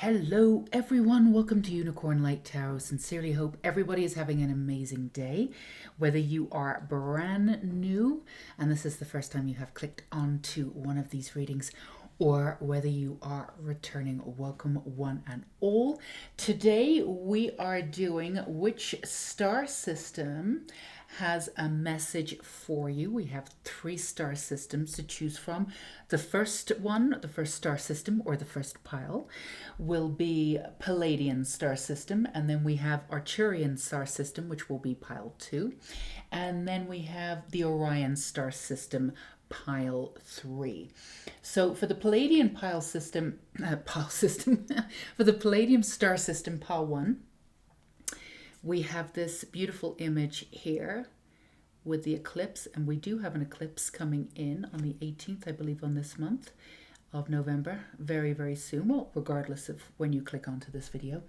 Hello everyone, welcome to Unicorn Light Tarot. Sincerely hope everybody is having an amazing day. Whether you are brand new and this is the first time you have clicked onto one of these readings, or whether you are returning, welcome one and all. Today we are doing which star system has a message for you. We have 3 star systems to choose from. The first one, the first star system or the first pile, will be Pleiadian star system, and then we have Arcturian star system, which will be pile 2, and then we have the Orion star system, pile 3. So for the Pleiadian for the Pleiadian star system, pile 1, we have this beautiful image here with the eclipse, and we do have an eclipse coming in on the 18th, I believe, on this month of November, very, very soon. Well, regardless of when you click onto this video.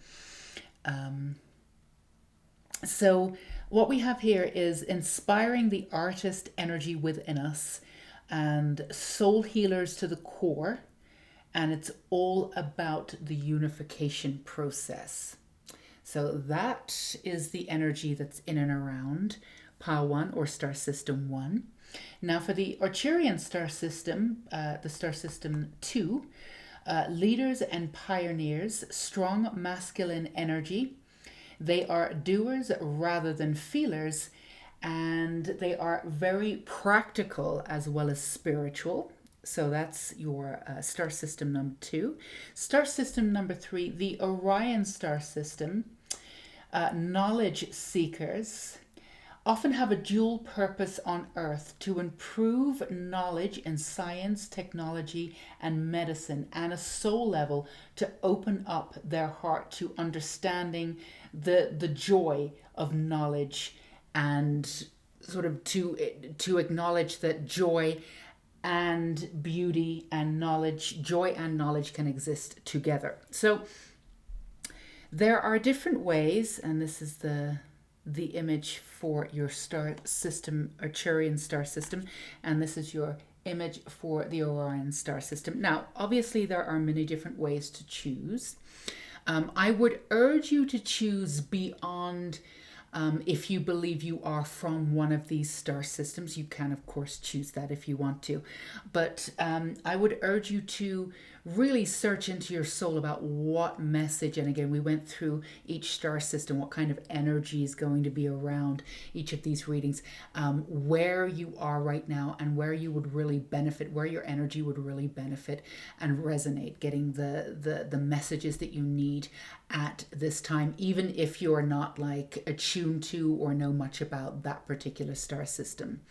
So what we have here is inspiring the artist energy within us and soul healers to the core, and it's all about the unification process. So that is the energy that's in and around pile 1 or star system 1. Now for the Arcturian star system, the star system 2, leaders and pioneers, strong masculine energy. They are doers rather than feelers, and they are very practical as well as spiritual. So that's your star system number 2. Star system number 3, the Orion star system, knowledge seekers, often have a dual purpose on Earth to improve knowledge in science, technology, and medicine, and a soul level to open up their heart to understanding the joy of knowledge, and sort of to acknowledge that joy and beauty and knowledge, joy and knowledge can exist together. So there are different ways, and this is the image for your star system, Arcturian star system, and this is your image for the Orion star system. Now, obviously, there are many different ways to choose. I would urge you to choose beyond. If you believe you are from one of these star systems, you can, of course, choose that if you want to. But I would urge you to really search into your soul about what message, and again, we went through each star system, what kind of energy is going to be around each of these readings, where you are right now and where you would really benefit, where your energy would really benefit and resonate, getting the messages that you need at this time, even if you're not like attuned to or know much about that particular star system.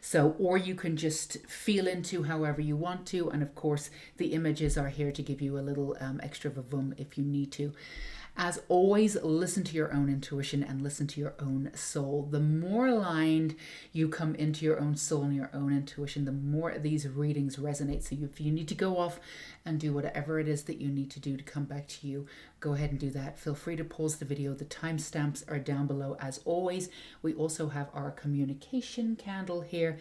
So, or you can just feel into however you want to. And of course, the images are here to give you a little extra vavoom if you need to. As always, listen to your own intuition and listen to your own soul. The more aligned you come into your own soul and your own intuition, the more these readings resonate. So if you need to go off and do whatever it is that you need to do to come back to you, go ahead and do that. Feel free to pause the video. The timestamps are down below as always. We also have our communication candle here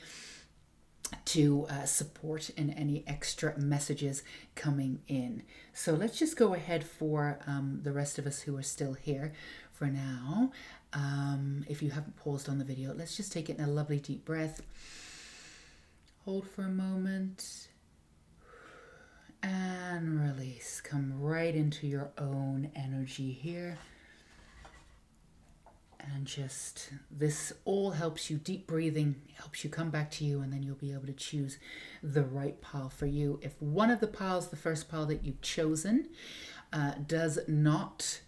to support in any extra messages coming in. So let's just go ahead for the rest of us who are still here for now. If you haven't paused on the video, let's just take it in a lovely deep breath. Hold for a moment and release. Come right into your own energy here. And just, this all helps you, deep breathing helps you come back to you, and then you'll be able to choose the right pile for you. If one of the piles, the first pile that you've chosen, does not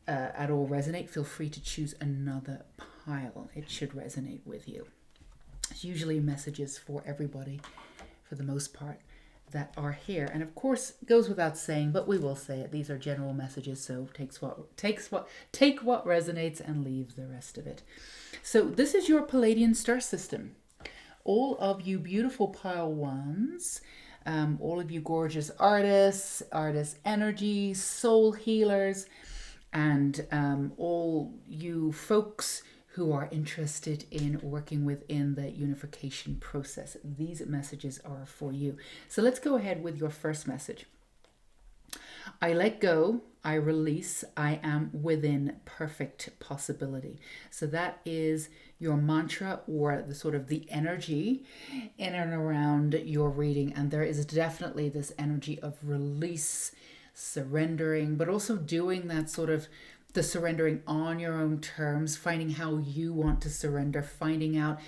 at all resonate, feel free to choose another pile. It should resonate with you. It's usually messages for everybody, for the most part, that are here. And of course, it goes without saying, but we will say it. These are general messages, so take what resonates and leave the rest of it. So this is your Pleiadian star system. All of you beautiful pile 1s, all of you gorgeous artists, artist energy, soul healers, and all you folks who are interested in working within the unification process. These messages are for you. So let's go ahead with your first message. I let go I release, I am within perfect possibility. So that is your mantra, or the sort of the energy in and around your reading. And there is definitely this energy of release, surrendering, but also doing that sort of the surrendering on your own terms, finding how you want to surrender, finding out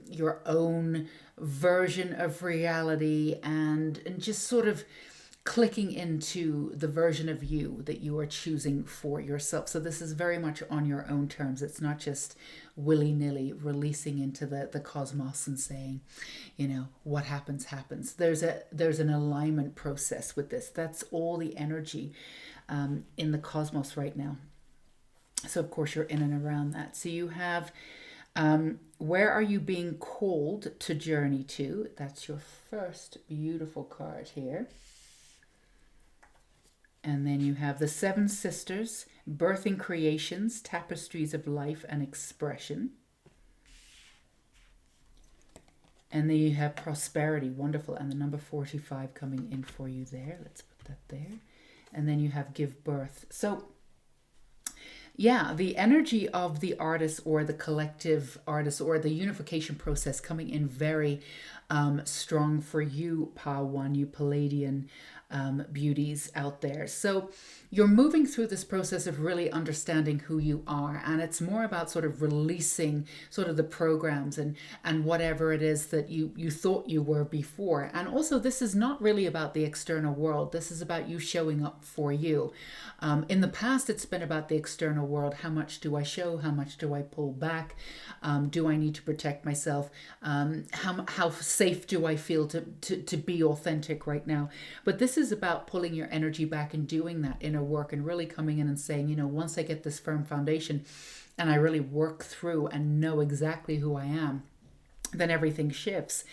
your own version of reality, and just sort of clicking into the version of you that you are choosing for yourself. So this is very much on your own terms. It's not just willy-nilly releasing into the cosmos and saying, what happens happens. There's an alignment process with this. That's all the energy in the cosmos right now. So of course you're in and around that. So you have where are you being called to journey to? That's your first beautiful card here. And then you have the Seven Sisters, Birthing Creations, Tapestries of Life and Expression. And then you have Prosperity, wonderful, and the number 45 coming in for you there. Let's put that there. And then you have Give Birth. So yeah, the energy of the artist or the collective artist or the unification process coming in very strong for you, Pa One, you Pleiadian beauties out there. So you're moving through this process of really understanding who you are, and it's more about sort of releasing sort of the programs and whatever it is that you thought you were before. And also, this is not really about the external world. This is about you showing up for you. In the past, it's been about the external world. How much do I show? How much do I pull back? Do I need to protect myself? How safe do I feel to be authentic right now? But this is about pulling your energy back and doing that inner work and really coming in and saying, once I get this firm foundation and I really work through and know exactly who I am, then everything shifts.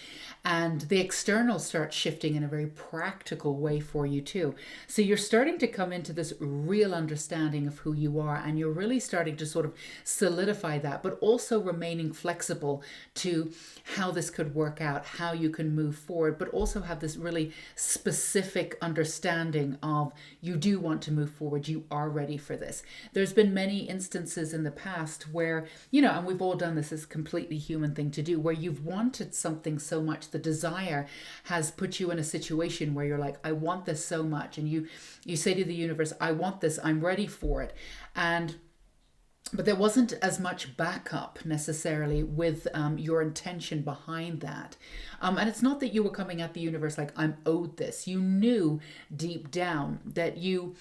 And the external starts shifting in a very practical way for you too. So you're starting to come into this real understanding of who you are, and you're really starting to sort of solidify that, but also remaining flexible to how this could work out, how you can move forward, but also have this really specific understanding of you do want to move forward. You are ready for this. There's been many instances in the past where, and we've all done this, is a completely human thing to do, where you've wanted something so much, the desire has put you in a situation where you're like, I want this so much. And you say to the universe, I want this, I'm ready for it. But there wasn't as much backup necessarily with your intention behind that. And it's not that you were coming at the universe like, I'm owed this. You knew deep down that you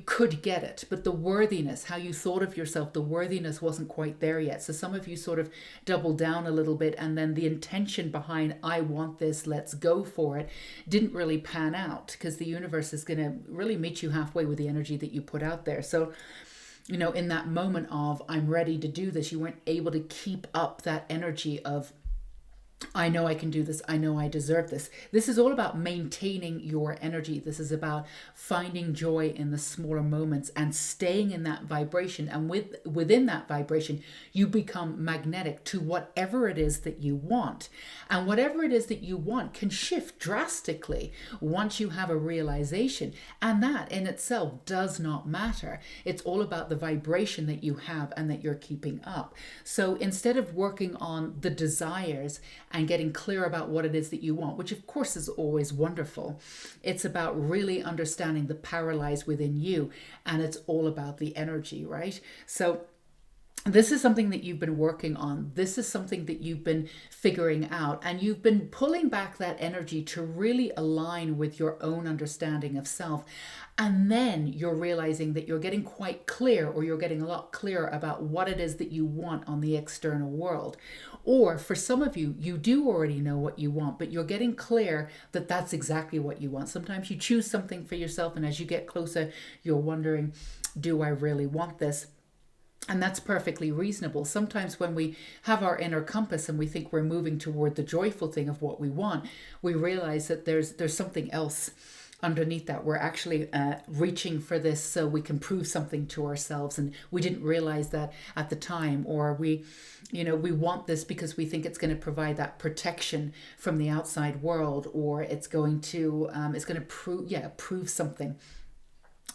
could get it, but the worthiness, how you thought of yourself, the worthiness wasn't quite there yet. So some of you sort of doubled down a little bit, and then the intention behind, I want this, let's go for it, didn't really pan out, because the universe is going to really meet you halfway with the energy that you put out there. So, in that moment of, I'm ready to do this, you weren't able to keep up that energy of, I know I can do this. I know I deserve this. This is all about maintaining your energy. This is about finding joy in the smaller moments and staying in that vibration. And within that vibration, you become magnetic to whatever it is that you want. And whatever it is that you want can shift drastically once you have a realization. And that in itself does not matter. It's all about the vibration that you have and that you're keeping up. So instead of working on the desires and getting clear about what it is that you want, which of course is always wonderful, it's about really understanding the power lies within you, and it's all about the energy, right? So this is something that you've been working on. This is something that you've been figuring out, and you've been pulling back that energy to really align with your own understanding of self. And then you're realizing that you're getting quite clear, or you're getting a lot clearer about what it is that you want on the external world. Or for some of you, you do already know what you want, but you're getting clear that that's exactly what you want. Sometimes you choose something for yourself, and as you get closer, you're wondering, do I really want this? And that's perfectly reasonable. Sometimes when we have our inner compass and we think we're moving toward the joyful thing of what we want, we realize that there's something else underneath that. We're actually reaching for this so we can prove something to ourselves, and we didn't realize that at the time. Or we want this because we think it's going to provide that protection from the outside world, or it's going to prove something.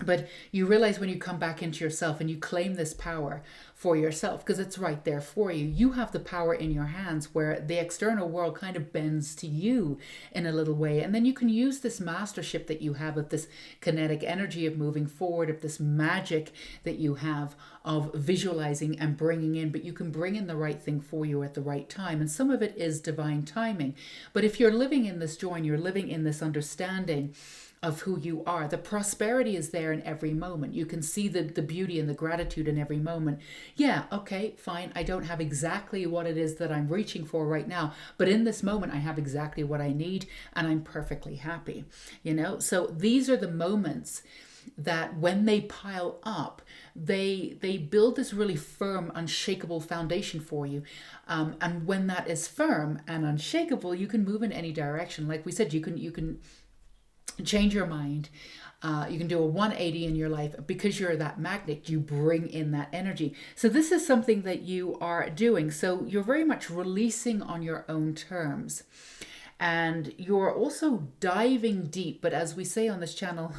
But you realize when you come back into yourself and you claim this power for yourself, because it's right there for you, you have the power in your hands where the external world kind of bends to you in a little way. And then you can use this mastership that you have of this kinetic energy of moving forward, of this magic that you have of visualizing and bringing in, but you can bring in the right thing for you at the right time. And some of it is divine timing. But if you're living in this joy and you're living in this understanding of who you are, the prosperity is there in every moment. You can see the beauty and the gratitude in every moment. Yeah, okay, fine. I don't have exactly what it is that I'm reaching for right now, but in this moment I have exactly what I need and I'm perfectly happy. So these are the moments that when they pile up, they build this really firm, unshakable foundation for you. And when that is firm and unshakable, you can move in any direction. Like we said, you can change your mind. You can do a 180 in your life because you're that magnet. You bring in that energy. So this is something that you are doing. So you're very much releasing on your own terms. And you're also diving deep. But as we say on this channel,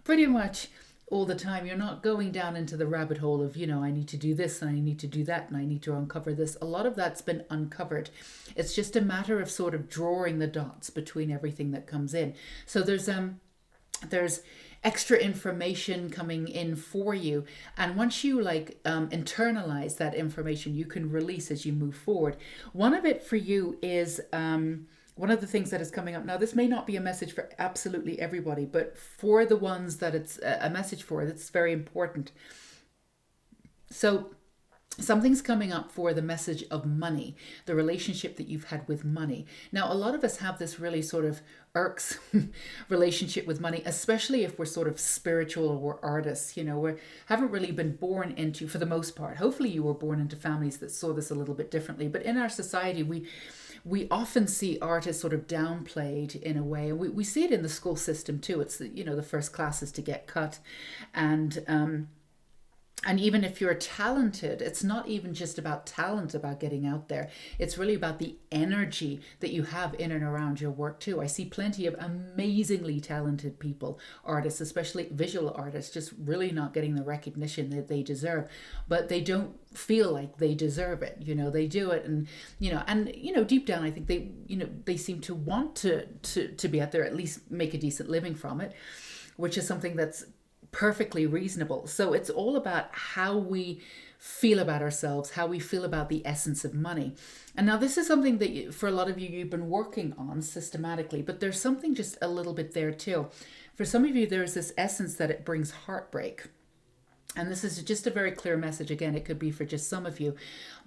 pretty much all the time, you're not going down into the rabbit hole of, I need to do this and I need to do that and I need to uncover this. A lot of that's been uncovered. It's just a matter of sort of drawing the dots between everything that comes in. So there's extra information coming in for you, and once you internalize that information, you can release as you move forward. One of it for you is one of the things that is coming up now. This may not be a message for absolutely everybody, but for the ones that it's a message for, that's very important. So something's coming up for the message of money, the relationship that you've had with money. Now, a lot of us have this really sort of irksome relationship with money, especially if we're sort of spiritual or we're artists. We haven't really been born into, for the most part, hopefully you were born into families that saw this a little bit differently. But in our society, we often see art as sort of downplayed in a way. And we see it in the school system too. It's the first classes to get cut. And even if you're talented, it's not even just about talent, about getting out there. It's really about the energy that you have in and around your work too. I see plenty of amazingly talented people, artists, especially visual artists, just really not getting the recognition that they deserve. But they don't feel like they deserve it. They do it, and deep down, I think they seem to want to be out there, at least make a decent living from it, which is something that's perfectly reasonable. So it's all about how we feel about ourselves, how we feel about the essence of money. And now this is something that for a lot of you, you've been working on systematically, but there's something just a little bit there too. For some of you, there's this essence that it brings heartbreak. And this is just a very clear message. Again, it could be for just some of you,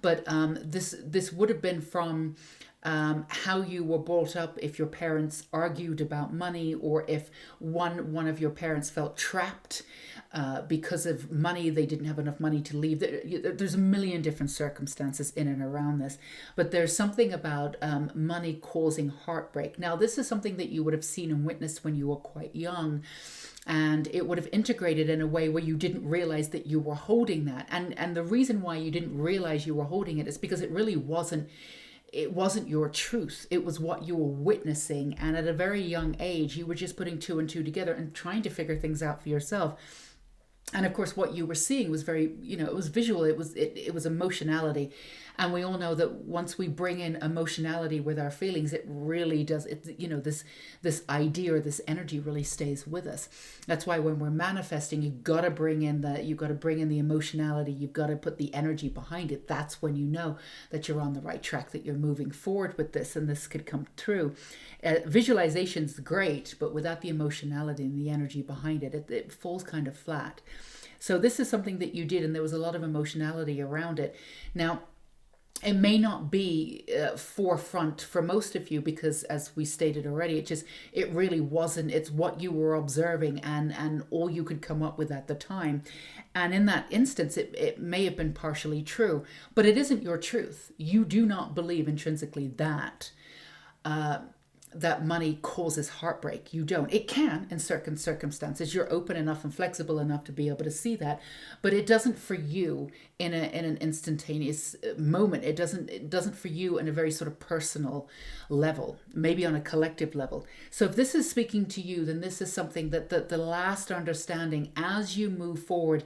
but this would have been from how you were brought up, if your parents argued about money, or if one of your parents felt trapped because of money, they didn't have enough money to leave. There's a million different circumstances in and around this, but there's something about money causing heartbreak. Now, this is something that you would have seen and witnessed when you were quite young, and it would have integrated in a way where you didn't realize that you were holding that. And the reason why you didn't realize you were holding it is because it really wasn't your truth. It was what you were witnessing. And at a very young age, you were just putting two and two together and trying to figure things out for yourself. And of course, what you were seeing was very, it was visual. It was emotionality. And we all know that once we bring in emotionality with our feelings, it really does. This idea or this energy really stays with us. That's why when we're manifesting, you've got to bring in the emotionality. You've got to put the energy behind it. That's when you know that you're on the right track, that you're moving forward with this, and this could come through. Visualization's great, but without the emotionality and the energy behind it, it falls kind of flat. So this is something that you did, and there was a lot of emotionality around it. Now, it may not be forefront for most of you because, as we stated already, it really wasn't. It's what you were observing and all you could come up with at the time. And in that instance, it may have been partially true, but it isn't your truth. You do not believe intrinsically that money causes heartbreak. You don't. It can in certain circumstances. You're open enough and flexible enough to be able to see that, but it doesn't for you in an instantaneous moment. It doesn't for you in a very sort of personal level, maybe on a collective level. So if this is speaking to you, then this is something that the last understanding as you move forward,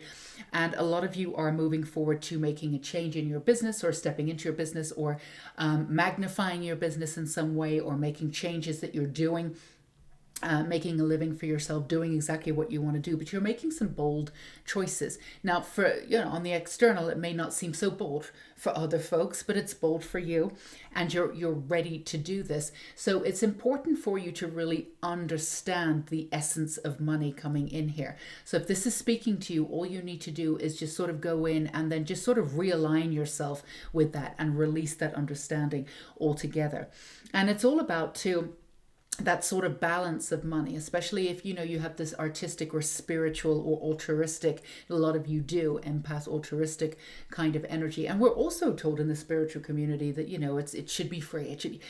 and a lot of you are moving forward to making a change in your business, or stepping into your business, or magnifying your business in some way, or making changes that you're doing, making a living for yourself, doing exactly what you want to do, but you're making some bold choices. Now, for on the external, it may not seem so bold for other folks, but it's bold for you, and you're ready to do this. So it's important for you to really understand the essence of money coming in here. So if this is speaking to you, all you need to do is just sort of go in and then just sort of realign yourself with that and release that understanding altogether. And it's all about that sort of balance of money, especially if you have this artistic or spiritual or altruistic, a lot of you do, empath, altruistic kind of energy. And we're also told in the spiritual community that it should be free. It should be,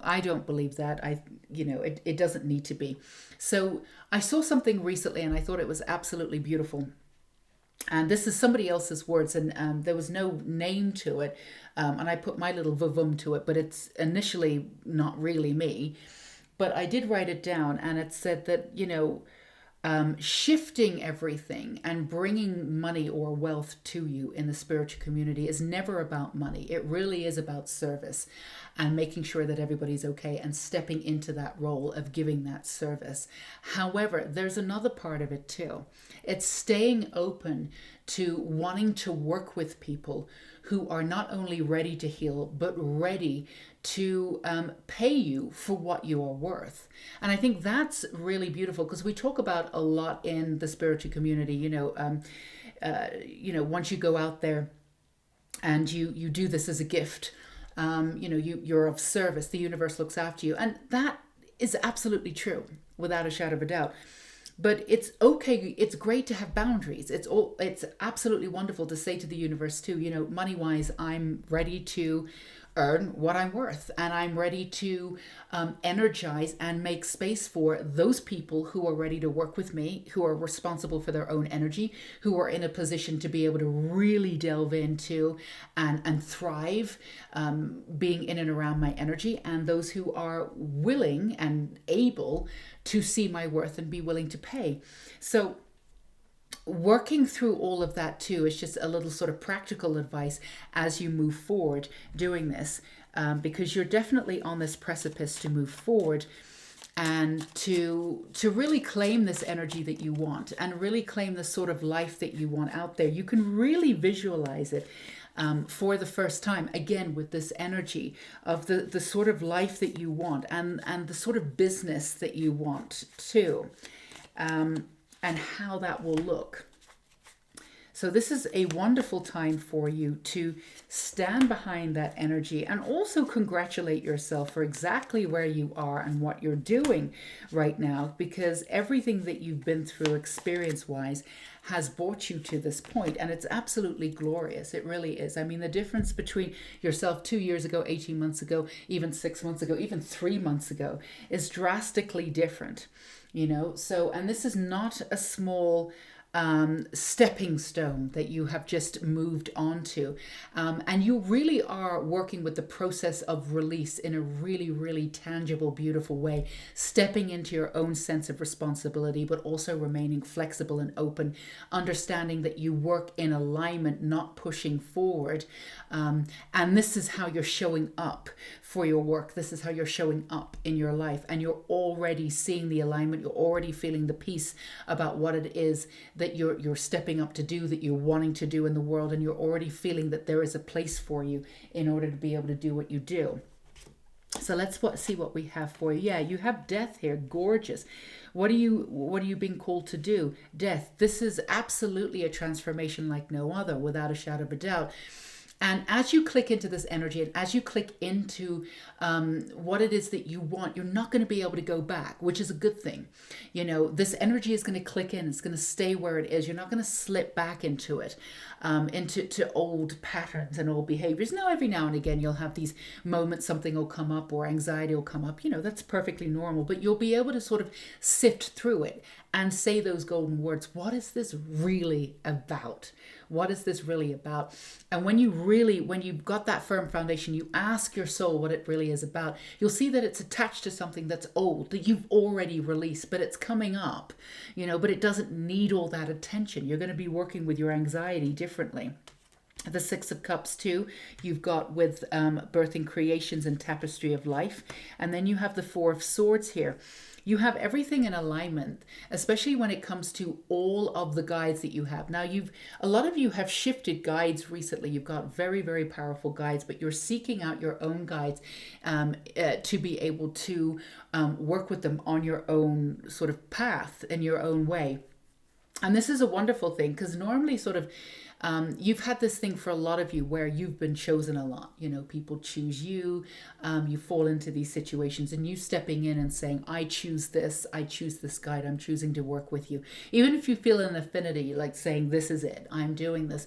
I don't believe that. It doesn't need to be. So I saw something recently and I thought it was absolutely beautiful. And this is somebody else's words, and there was no name to it. And I put my little vavum to it, but it's initially not really me. But I did write it down, and it said that, shifting everything and bringing money or wealth to you in the spiritual community is never about money. It really is about service and making sure that everybody's okay and stepping into that role of giving that service. However, there's another part of it too. It's staying open to wanting to work with people who are not only ready to heal, but ready to pay you for what you are worth. And I think that's really beautiful, because we talk about a lot in the spiritual community, once you go out there and you do this as a gift, you're of service, the universe looks after you. And that is absolutely true, without a shadow of a doubt. But it's okay. It's great to have boundaries. It's absolutely wonderful to say to the universe too, money wise, I'm ready to earn what I'm worth, and I'm ready to energize and make space for those people who are ready to work with me, who are responsible for their own energy, who are in a position to be able to really delve into and thrive, being in and around my energy, and those who are willing and able to see my worth and be willing to pay. So working through all of that too is just a little sort of practical advice as you move forward doing this, because you're definitely on this precipice to move forward and to really claim this energy that you want, and really claim the sort of life that you want out there. You can really visualize it for the first time, again, with this energy of the sort of life that you want, and the sort of business that you want too, and how that will look. So this is a wonderful time for you to stand behind that energy, and also congratulate yourself for exactly where you are and what you're doing right now, because everything that you've been through experience-wise has brought you to this point, and it's absolutely glorious. It really is. I mean, the difference between yourself 2 years ago, 18 months ago, even 6 months ago, even 3 months ago is drastically different, So, and this is not a small stepping stone that you have just moved on to. And you really are working with the process of release in a really, really tangible, beautiful way, stepping into your own sense of responsibility, but also remaining flexible and open, understanding that you work in alignment, not pushing forward. And this is how you're showing up for your work. This is how you're showing up in your life. And you're already seeing the alignment. You're already feeling the peace about what it is that you're stepping up to do, that you're wanting to do in the world, and you're already feeling that there is a place for you in order to be able to do what you do. So let's see what we have for you. Yeah, you have death here. Gorgeous. What are you being called to do? Death. This is absolutely a transformation like no other, without a shadow of a doubt. And as you click into this energy, and as you click into what it is that you want, you're not going to be able to go back, which is a good thing. This energy is going to click in. It's going to stay where it is. You're not going to slip back into it, into old patterns and old behaviors. Now, every now and again, you'll have these moments, something will come up or anxiety will come up. That's perfectly normal. But you'll be able to sort of sift through it and say those golden words. What is this really about? What is this really about? And when you've got that firm foundation, you ask your soul what it really is about, you'll see that it's attached to something that's old, that you've already released, but it's coming up, but it doesn't need all that attention. You're going to be working with your anxiety differently. The Six of Cups too, you've got with birthing creations and tapestry of life. And then you have the Four of Swords here. You have everything in alignment, especially when it comes to all of the guides that you have. Now, a lot of you have shifted guides recently. You've got very, very powerful guides, but you're seeking out your own guides to be able to work with them on your own sort of path in your own way. And this is a wonderful thing, because normally sort of you've had this thing for a lot of you where you've been chosen a lot. People choose you. You fall into these situations, and you stepping in and saying, I choose this guide, I'm choosing to work with you. Even if you feel an affinity, like saying, this is it, I'm doing this.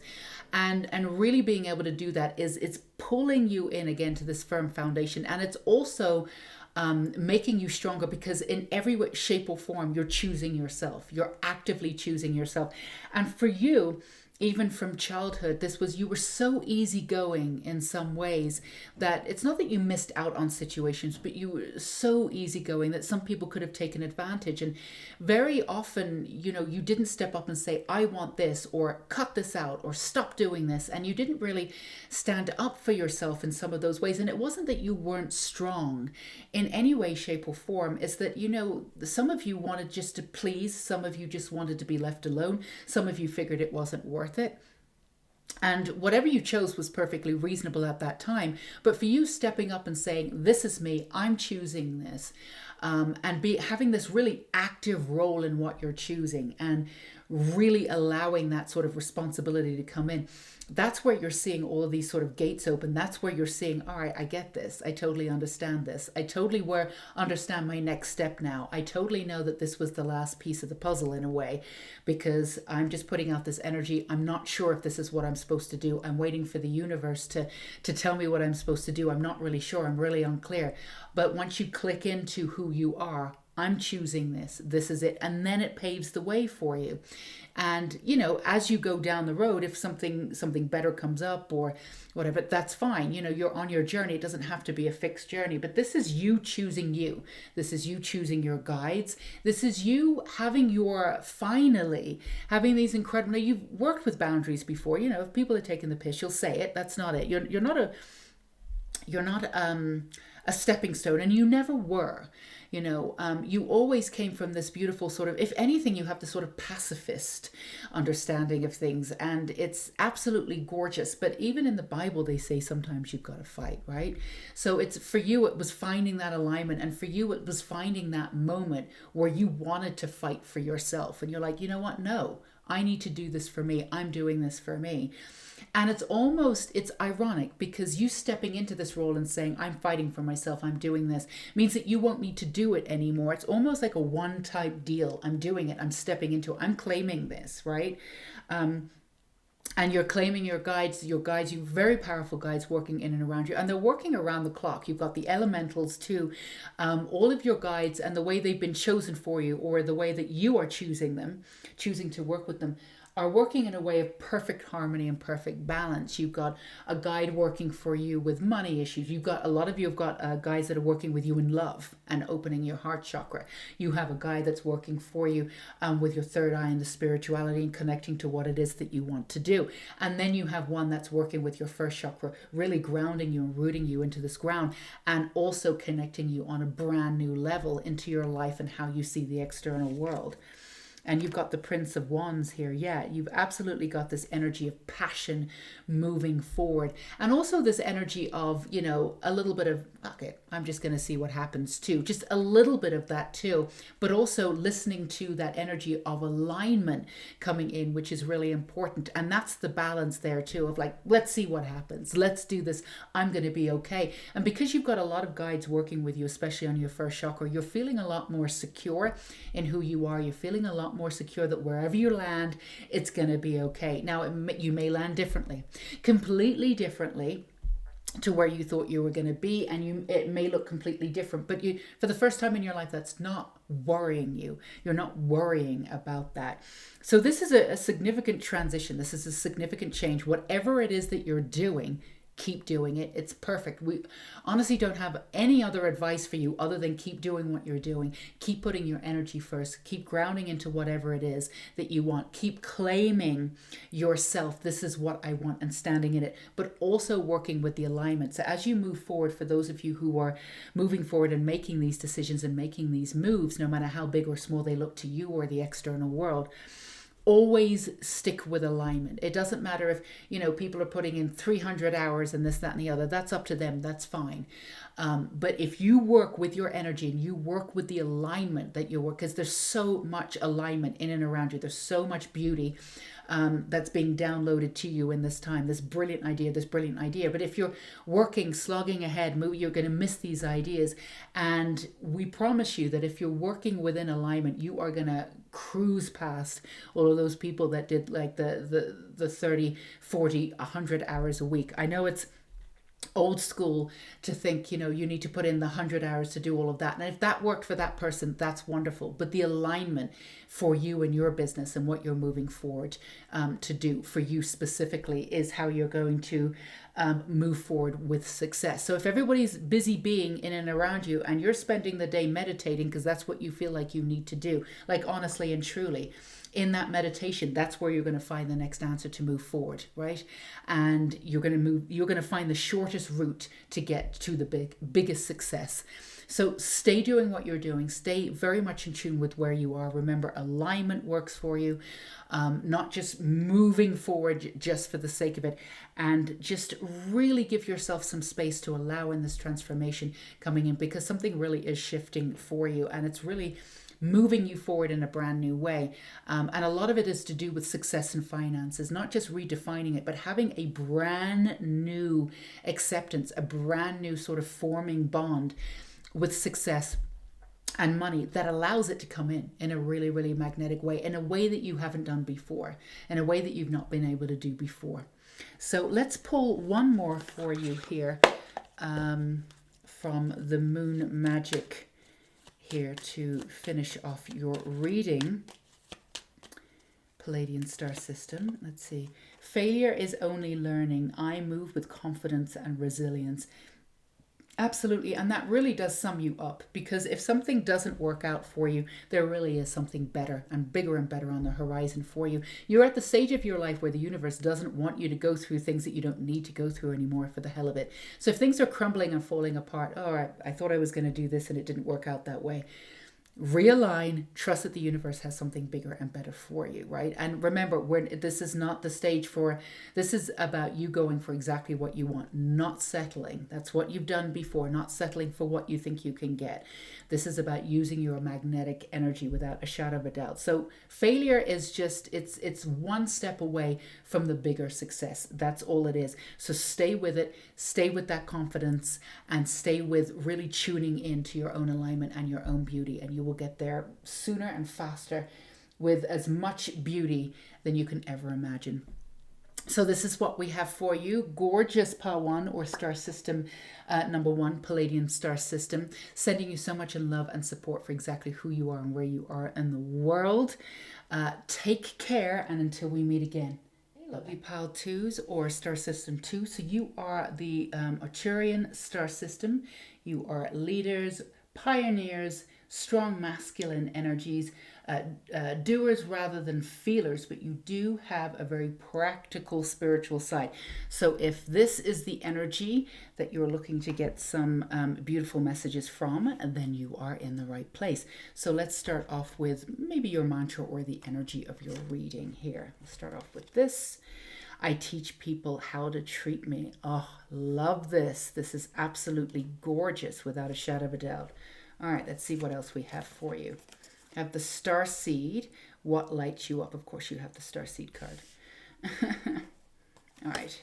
And really being able to do that it's pulling you in again to this firm foundation. And it's also making you stronger, because in every way, shape or form, you're choosing yourself. You're actively choosing yourself. And for you, even from childhood, you were so easygoing in some ways that it's not that you missed out on situations, but you were so easygoing that some people could have taken advantage. And very often, you didn't step up and say, I want this, or cut this out, or stop doing this. And you didn't really stand up for yourself in some of those ways. And it wasn't that you weren't strong in any way, shape, or form. It's that, some of you wanted just to please. Some of you just wanted to be left alone. Some of you figured it wasn't worth it. And whatever you chose was perfectly reasonable at that time. But for you stepping up and saying, this is me, I'm choosing this, and having this really active role in what you're choosing, and really allowing that sort of responsibility to come in, that's where you're seeing all of these sort of gates open. That's where you're seeing, all right, I get this. I totally understand this. I totally understand my next step now. I totally know that this was the last piece of the puzzle in a way, because I'm just putting out this energy. I'm not sure if this is what I'm supposed to do. I'm waiting for the universe to tell me what I'm supposed to do. I'm not really sure. I'm really unclear. But once you click into who you are, I'm choosing this. This is it. And then it paves the way for you. And, as you go down the road, if something better comes up or whatever, that's fine. You're on your journey. It doesn't have to be a fixed journey. But this is you choosing you. This is you choosing your guides. This is you finally having these incredible... You've worked with boundaries before. If people are taking the piss, you'll say it. That's not it. You're not a stepping stone, and you never were. You always came from this beautiful sort of, if anything, you have this sort of pacifist understanding of things, and it's absolutely gorgeous. But even in the Bible, they say sometimes you've got to fight, right? So it's for you, it was finding that alignment, and for you, it was finding that moment where you wanted to fight for yourself, and you're like, you know what? No, I need to do this for me. I'm doing this for me. And it's ironic, because you stepping into this role and saying, I'm fighting for myself, I'm doing this, means that you won't need to do it anymore. It's almost like a one-type deal. I'm doing it. I'm stepping into it. I'm claiming this, right? And you're claiming your guides, you very powerful guides working in and around you. And they're working around the clock. You've got the elementals too. All of your guides and the way they've been chosen for you, or the way that you are choosing to work with them, are working in a way of perfect harmony and perfect balance. You've got a guide working for you with money issues. A lot of you have got guides that are working with you in love and opening your heart chakra. You have a guide that's working for you with your third eye and the spirituality and connecting to what it is that you want to do. And then you have one that's working with your first chakra, really grounding you and rooting you into this ground, and also connecting you on a brand new level into your life and how you see the external world. And you've got the Prince of Wands here. Yeah, you've absolutely got this energy of passion moving forward. And also this energy of, a little bit of, okay, I'm just going to see what happens too. Just a little bit of that too. But also listening to that energy of alignment coming in, which is really important. And that's the balance there too, of like, let's see what happens. Let's do this. I'm going to be okay. And because you've got a lot of guides working with you, especially on your first chakra, you're feeling a lot more secure in who you are. You're feeling a lot more secure that wherever you land, it's going to be okay. Now, you may land differently, completely differently, to where you thought you were going to be, and it may look completely different, but you, for the first time in your life, that's not worrying you. You're not worrying about that. So this is a significant transition. This is a significant change. Whatever it is that you're doing, keep doing it. It's perfect. We honestly don't have any other advice for you other than keep doing what you're doing. Keep putting your energy first. Keep grounding into whatever it is that you want. Keep claiming yourself. This is what I want, and standing in it, but also working with the alignment. So as you move forward, for those of you who are moving forward and making these decisions and making these moves, no matter how big or small they look to you or the external world, always stick with alignment. It doesn't matter if, people are putting in 300 hours and this, that, and the other. That's up to them. That's fine. But if you work with your energy and you work with the alignment that you work, because there's so much alignment in and around you. There's so much beauty that's being downloaded to you in this time, this brilliant idea. But if you're working, slogging ahead, you're going to miss these ideas. And we promise you that if you're working within alignment, you are going to cruise past all of those people that did like the 30, 40, 100 hours a week. I know it's old school to think, you need to put in the 100 hours to do all of that. And if that worked for that person, that's wonderful. But the alignment for you and your business and what you're moving forward to do for you specifically is how you're going to move forward with success. So if everybody's busy being in and around you and you're spending the day meditating because that's what you feel like you need to do, like honestly and truly, in that meditation, that's where you're going to find the next answer to move forward, right? And you're going to find the shortest route to get to the biggest success. So stay doing what you're doing. Stay very much in tune with where you are. Remember, alignment works for you, not just moving forward just for the sake of it. And just really give yourself some space to allow in this transformation coming in, because something really is shifting for you, and it's really moving you forward in a brand new way. And a lot of it is to do with success and finances, not just redefining it, but having a brand new acceptance, a brand new sort of forming bond with success and money that allows it to come in a really, really magnetic way, in a way that you haven't done before, in a way that you've not been able to do before. So let's pull one more for you here from the Moon Magic here to finish off your reading. Pleiadian star system. Let's see. Failure is only learning. I move with confidence and resilience. Absolutely. And that really does sum you up, because if something doesn't work out for you, there really is something better and bigger and better on the horizon for you. You're at the stage of your life where the universe doesn't want you to go through things that you don't need to go through anymore for the hell of it. So if things are crumbling and falling apart, I thought I was going to do this and it didn't work out that way. Realign, trust that the universe has something bigger and better for you, right? And remember, this is not the stage for, this is about you going for exactly what you want, not settling. That's what you've done before, not settling for what you think you can get. This is about using your magnetic energy without a shadow of a doubt. So failure is just, it's one step away from the bigger success. That's all it is. So stay with it, stay with that confidence, and stay with really tuning into your own alignment and your own beauty, and you will get there sooner and faster with as much beauty than you can ever imagine. So this is what we have for you. Gorgeous Pa1 or star system number 1, Pleiadian star system. Sending you so much in love and support for exactly who you are and where you are in the world. Take care, and until we meet again. Lovely Pal 2s or star system 2. So you are the Arcturian star system. You are leaders, pioneers, strong masculine energies, doers rather than feelers, but you do have a very practical spiritual side. So if this is the energy that you're looking to get some beautiful messages from, then you are in the right place. So let's start off with maybe your mantra or the energy of your reading here. Let's start off with this. I teach people how to treat me. Oh, love this. This is absolutely gorgeous without a shadow of a doubt. All right, let's see what else we have for you. I have the Starseed. What lights you up? Of course, you have the Starseed card. All right.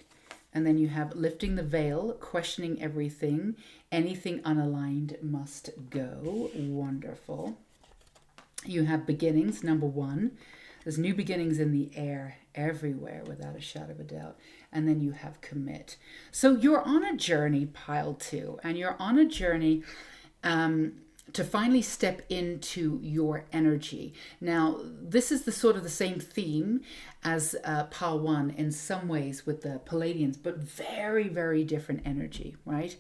And then you have lifting the veil, questioning everything. Anything unaligned must go. Wonderful. You have beginnings, number 1. There's new beginnings in the air everywhere without a shadow of a doubt. and then you have commit. So you're on a journey, pile 2, and you're on a journey to finally step into your energy. Now, this is the sort of the same theme as pile 1 in some ways with the Pleiadians, but very, very different energy, right?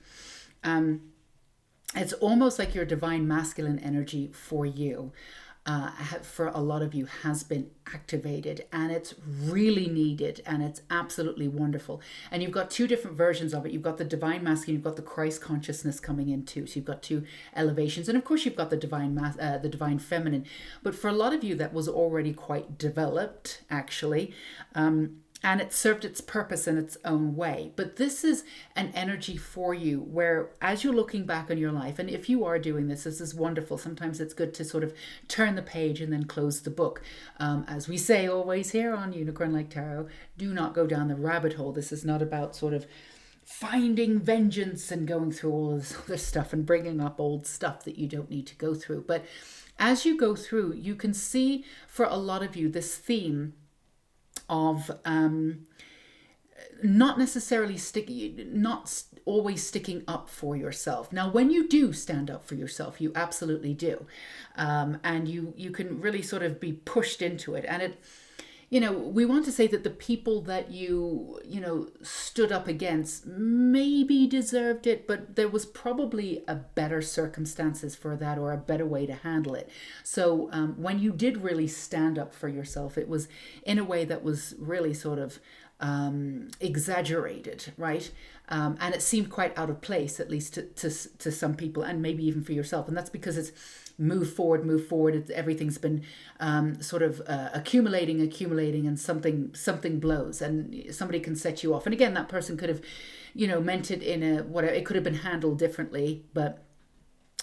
It's almost like your divine masculine energy for you. For a lot of you has been activated, and it's really needed, and it's absolutely wonderful. And you've got 2 different versions of it. You've got the divine masculine, you've got the Christ consciousness coming in too. So you've got 2 elevations, and of course you've got the divine feminine. But for a lot of you, that was already quite developed, actually. And it served its purpose in its own way. But this is an energy for you where, as you're looking back on your life, and if you are doing this, this is wonderful. Sometimes it's good to sort of turn the page and then close the book. As we say always here on Unicorn Lake Tarot, do not go down the rabbit hole. This is not about sort of finding vengeance and going through all this other stuff and bringing up old stuff that you don't need to go through. But as you go through, you can see for a lot of you this theme of not necessarily not always sticking up for yourself. Now, when you do stand up for yourself, you absolutely do, and you can really sort of be pushed into it. And it, we want to say that the people that you stood up against maybe deserved it, but there was probably a better circumstances for that, or a better way to handle it. So when you did really stand up for yourself, it was in a way that was really sort of exaggerated, right? And it seemed quite out of place, at least to some people, and maybe even for yourself. And that's because it's move forward. Everything's been sort of accumulating, and something blows, and somebody can set you off. And again, that person could have, meant it in a whatever. It could have been handled differently, but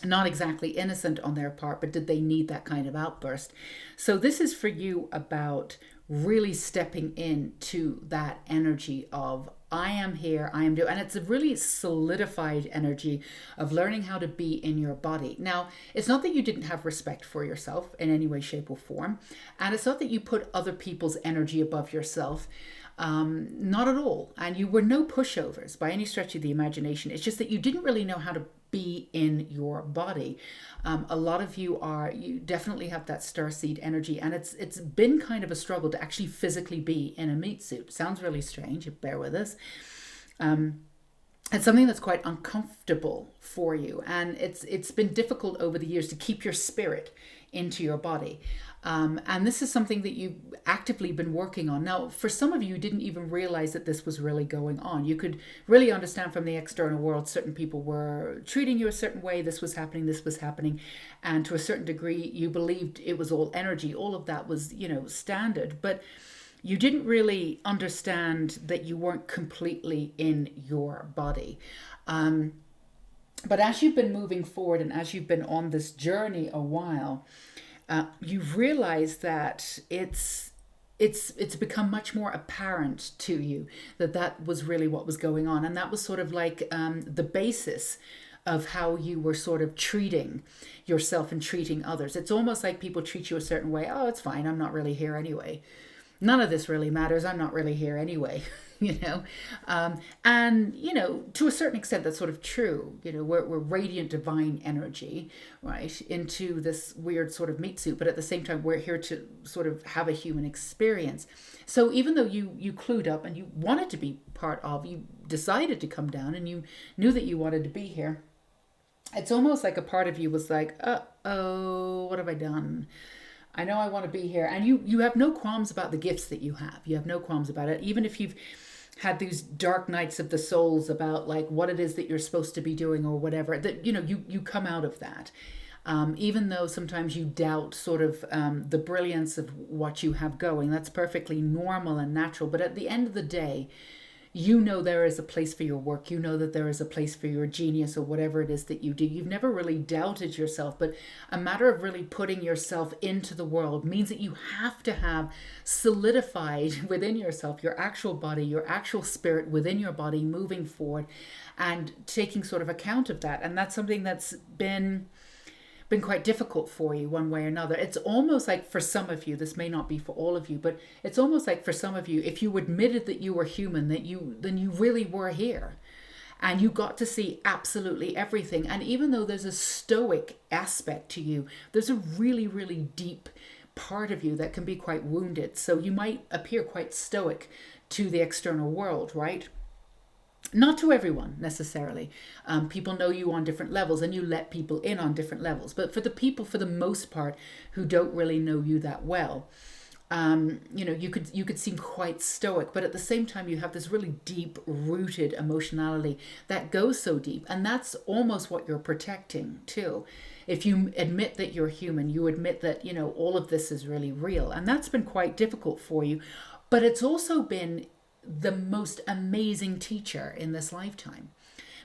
not exactly innocent on their part. But did they need that kind of outburst? So this is for you about really stepping into that energy of I am here, I am doing, and it's a really solidified energy of learning how to be in your body. Now, it's not that you didn't have respect for yourself in any way, shape, or form, and it's not that you put other people's energy above yourself. Not at all. And you were no pushovers by any stretch of the imagination. It's just that you didn't really know how to be in your body. A lot of you definitely have that starseed energy, and it's been kind of a struggle to actually physically be in a meat suit. Sounds really strange, bear with us. It's something that's quite uncomfortable for you, and it's been difficult over the years to keep your spirit into your body. And this is something that you've actively been working on. Now, for some of you, you didn't even realize that this was really going on. You could really understand from the external world, certain people were treating you a certain way, this was happening. And to a certain degree, you believed it was all energy. All of that was, standard. But you didn't really understand that you weren't completely in your body. But as you've been moving forward, and as you've been on this journey a while, you've realized that it's become much more apparent to you that was really what was going on. And that was sort of like the basis of how you were sort of treating yourself and treating others. It's almost like people treat you a certain way. Oh, it's fine. I'm not really here anyway. None of this really matters. I'm not really here anyway. And to a certain extent that's sort of true. We're radiant divine energy, right, into this weird sort of meat suit, but at the same time we're here to sort of have a human experience. So even though you clued up and you wanted to be part of, you decided to come down and you knew that you wanted to be here, it's almost like a part of you was like, uh-oh, what have I done? I know I want to be here. And you have no qualms about the gifts that you have. You have no qualms about it. Even if you've had these dark nights of the souls about like what it is that you're supposed to be doing or whatever, that, you come out of that. Even though sometimes you doubt sort of the brilliance of what you have going, that's perfectly normal and natural. But at the end of the day, there is a place for your work. That there is a place for your genius or whatever it is that you do. You've never really doubted yourself, but a matter of really putting yourself into the world means that you have to have solidified within yourself your actual body, your actual spirit within your body moving forward and taking sort of account of that. And that's something that's been been quite difficult for you one way or another. It's almost like for some of you, this may not be for all of you, but it's almost like for some of you, if you admitted that you were human, then you really were here. And you got to see absolutely everything. And even though there's a stoic aspect to you, there's a really, really deep part of you that can be quite wounded. So you might appear quite stoic to the external world, right? Not to everyone necessarily. People know you on different levels and you let people in on different levels. But for the people, for the most part, who don't really know you that well, you could seem quite stoic, but at the same time you have this really deep rooted emotionality that goes so deep, and that's almost what you're protecting too. If you admit that you're human, you admit that all of this is really real, and that's been quite difficult for you, but it's also been the most amazing teacher in this lifetime.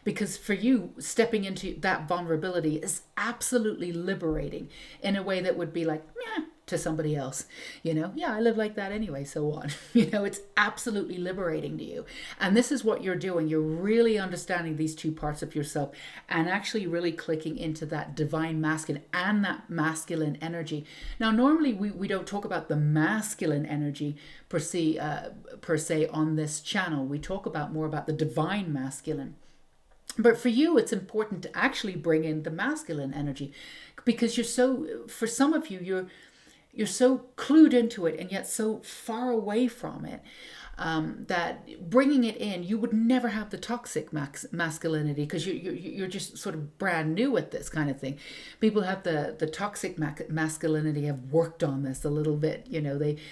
Because for you, stepping into that vulnerability is absolutely liberating in a way that would be like, yeah, to somebody else, yeah, I live like that anyway, so what? It's absolutely liberating to you. And this is what you're doing. You're really understanding these two parts of yourself and actually really clicking into that divine masculine and that masculine energy. Now, normally we don't talk about the masculine energy per se on this channel. We talk about more about the divine masculine. But for you, it's important to actually bring in the masculine energy, because for some of you, you're so clued into it and yet so far away from it, that bringing it in, you would never have the toxic masculinity, because you're just sort of brand new at this kind of thing. People have the toxic masculinity, have worked on this a little bit.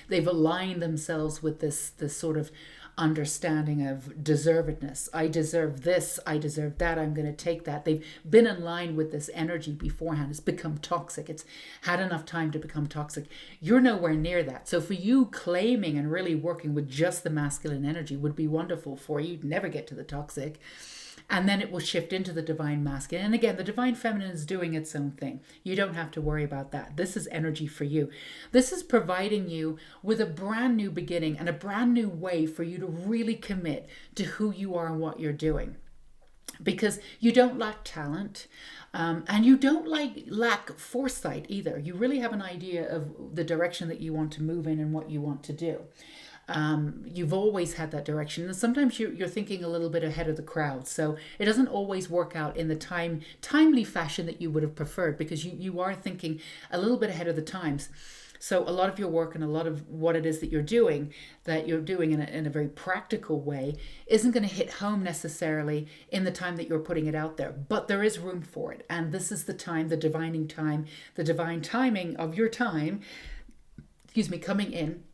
They've aligned themselves with this sort of understanding of deservedness. I deserve this, I deserve that, I'm going to take that. They've been in line with this energy beforehand. It's become toxic. It's had enough time to become toxic. You're nowhere near that. So for you, claiming and really working with just the masculine energy would be wonderful for you. You'd never get to the toxic. And then it will shift into the divine masculine. And again, the divine feminine is doing its own thing. You don't have to worry about that. This is energy for you. This is providing you with a brand new beginning and a brand new way for you to really commit to who you are and what you're doing. Because you don't lack talent, and you don't lack foresight either. You really have an idea of the direction that you want to move in and what you want to do. You've always had that direction, and sometimes you're thinking a little bit ahead of the crowd, so it doesn't always work out in the timely fashion that you would have preferred, because you are thinking a little bit ahead of the times. So a lot of your work and a lot of what it is that you're doing in a very practical way isn't going to hit home necessarily in the time that you're putting it out there, but there is room for it. And this is the time, the divine timing of your time, coming in.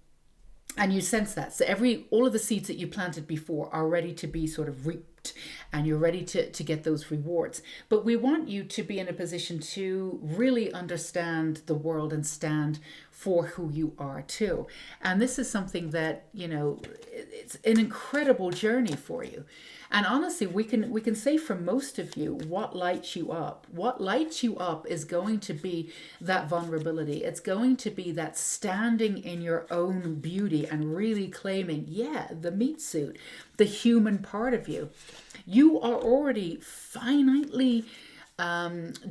And you sense that. So all of the seeds that you planted before are ready to be sort of reaped, and you're ready to get those rewards. But we want you to be in a position to really understand the world and stand for who you are too. And this is something that, it's an incredible journey for you. And honestly, we can say for most of you, what lights you up. What lights you up is going to be that vulnerability. It's going to be that standing in your own beauty and really claiming, the meat suit, the human part of you. You are already finitely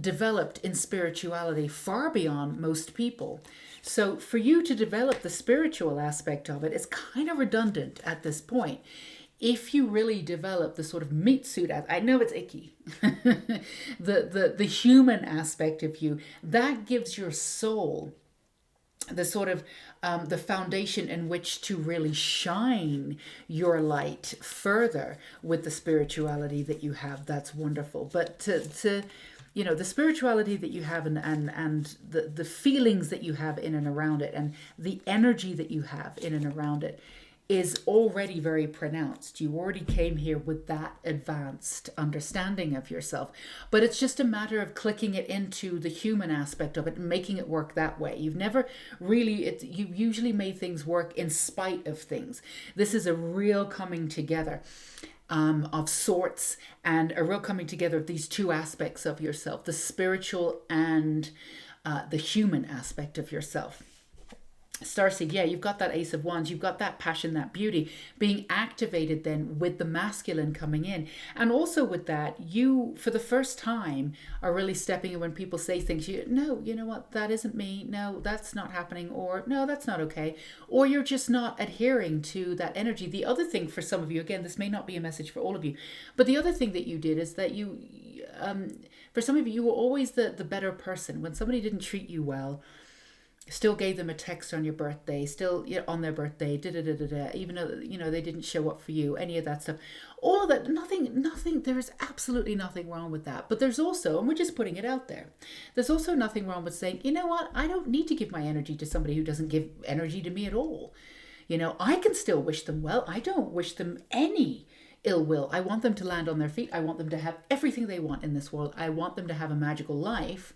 developed in spirituality, far beyond most people. So for you to develop the spiritual aspect of it is kind of redundant at this point. If you really develop the sort of meat suit, I know it's icky, the human aspect of you, that gives your soul the sort of the foundation in which to really shine your light further with the spirituality that you have. That's wonderful. But to the spirituality that you have and the feelings that you have in and around it, and the energy that you have in and around it, is already very pronounced. You already came here with that advanced understanding of yourself, but it's just a matter of clicking it into the human aspect of it and making it work that way. You've never really, you've usually made things work in spite of things. This is a real coming together of sorts, and a real coming together of these two aspects of yourself, the spiritual and the human aspect of yourself. Starseed, yeah, you've got that Ace of Wands, you've got that passion, that beauty being activated then with the masculine coming in. And also with that, you, for the first time, are really stepping in when people say things, no, you know what, that isn't me, no, that's not happening, or no, that's not okay, or you're just not adhering to that energy. The other thing for some of you, again, this may not be a message for all of you, but the other thing that you did is that for some of you, you were always the better person. When somebody didn't treat you well, still gave them a text on your birthday, still, on their birthday, even though, they didn't show up for you, any of that stuff, all of that, nothing, there is absolutely nothing wrong with that. But there's also, and we're just putting it out there, there's also nothing wrong with saying, you know what, I don't need to give my energy to somebody who doesn't give energy to me at all. I can still wish them well. I don't wish them any ill will. I want them to land on their feet. I want them to have everything they want in this world. I want them to have a magical life,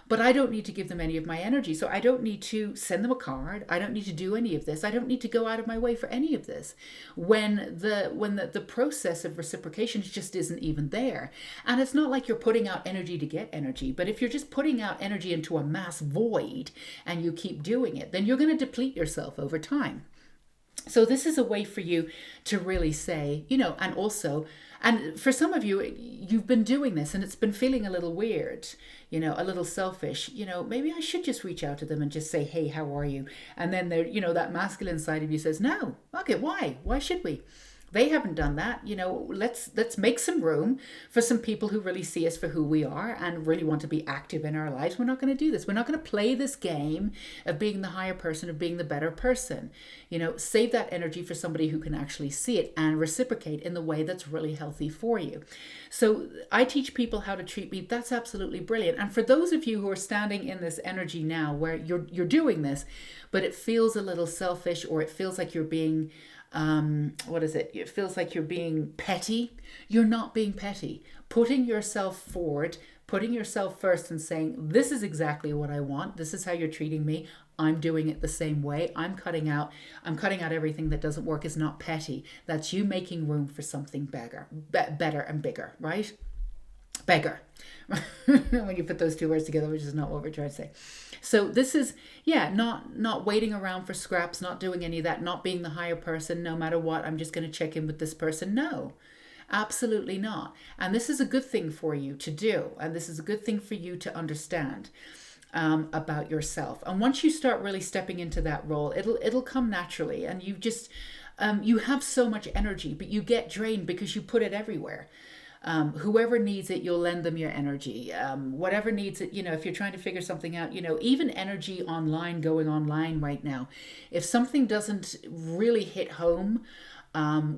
but I don't need to give them any of my energy. So I don't need to send them a card. I don't need to do any of this. I don't need to go out of my way for any of this when the process of reciprocation just isn't even there. And it's not like you're putting out energy to get energy, but if you're just putting out energy into a mass void and you keep doing it, then you're going to deplete yourself over time. So this is a way for you to really say, and also, and for some of you, you've been doing this and it's been feeling a little weird, a little selfish, maybe I should just reach out to them and just say, hey, how are you? And then there, that masculine side of you says, no, okay, why? Why should we? They haven't done that. Let's make some room for some people who really see us for who we are and really want to be active in our lives. We're not going to do this. We're not going to play this game of being the higher person, of being the better person. Save that energy for somebody who can actually see it and reciprocate in the way that's really healthy for you. So I teach people how to treat me. That's absolutely brilliant. And for those of you who are standing in this energy now where you're doing this, but it feels a little selfish, or it feels like you're being it feels like you're being petty. You're not being petty. Putting yourself forward, putting yourself first and saying, this is exactly what I want. This is how you're treating me. I'm doing it the same way. I'm cutting out everything that doesn't work is not petty. That's you making room for something better and bigger, right? Beggar. When you put those two words together, which is not what we're trying to say. So this is, not waiting around for scraps, not doing any of that, not being the higher person, no matter what, I'm just going to check in with this person. No, absolutely not. And this is a good thing for you to do. And this is a good thing for you to understand about yourself. And once you start really stepping into that role, it'll come naturally. And you just, you have so much energy, but you get drained because you put it everywhere. Whoever needs it, you'll lend them your energy. Whatever needs it, if you're trying to figure something out, even energy going online right now, if something doesn't really hit home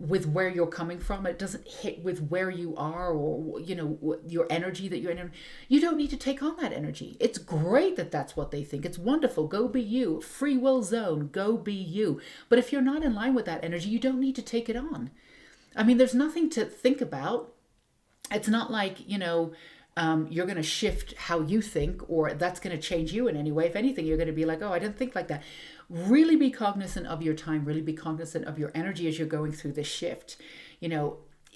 with where you're coming from, it doesn't hit with where you are, or your energy that you're in, you don't need to take on that energy. It's great that that's what they think. It's wonderful. Go be you. Free will zone. Go be you. But if you're not in line with that energy, you don't need to take it on. I mean, there's nothing to think about. It's not like, you're going to shift how you think, or that's going to change you in any way. If anything, you're going to be like, oh, I didn't think like that. Really be cognizant of your time. Really be cognizant of your energy as you're going through this shift.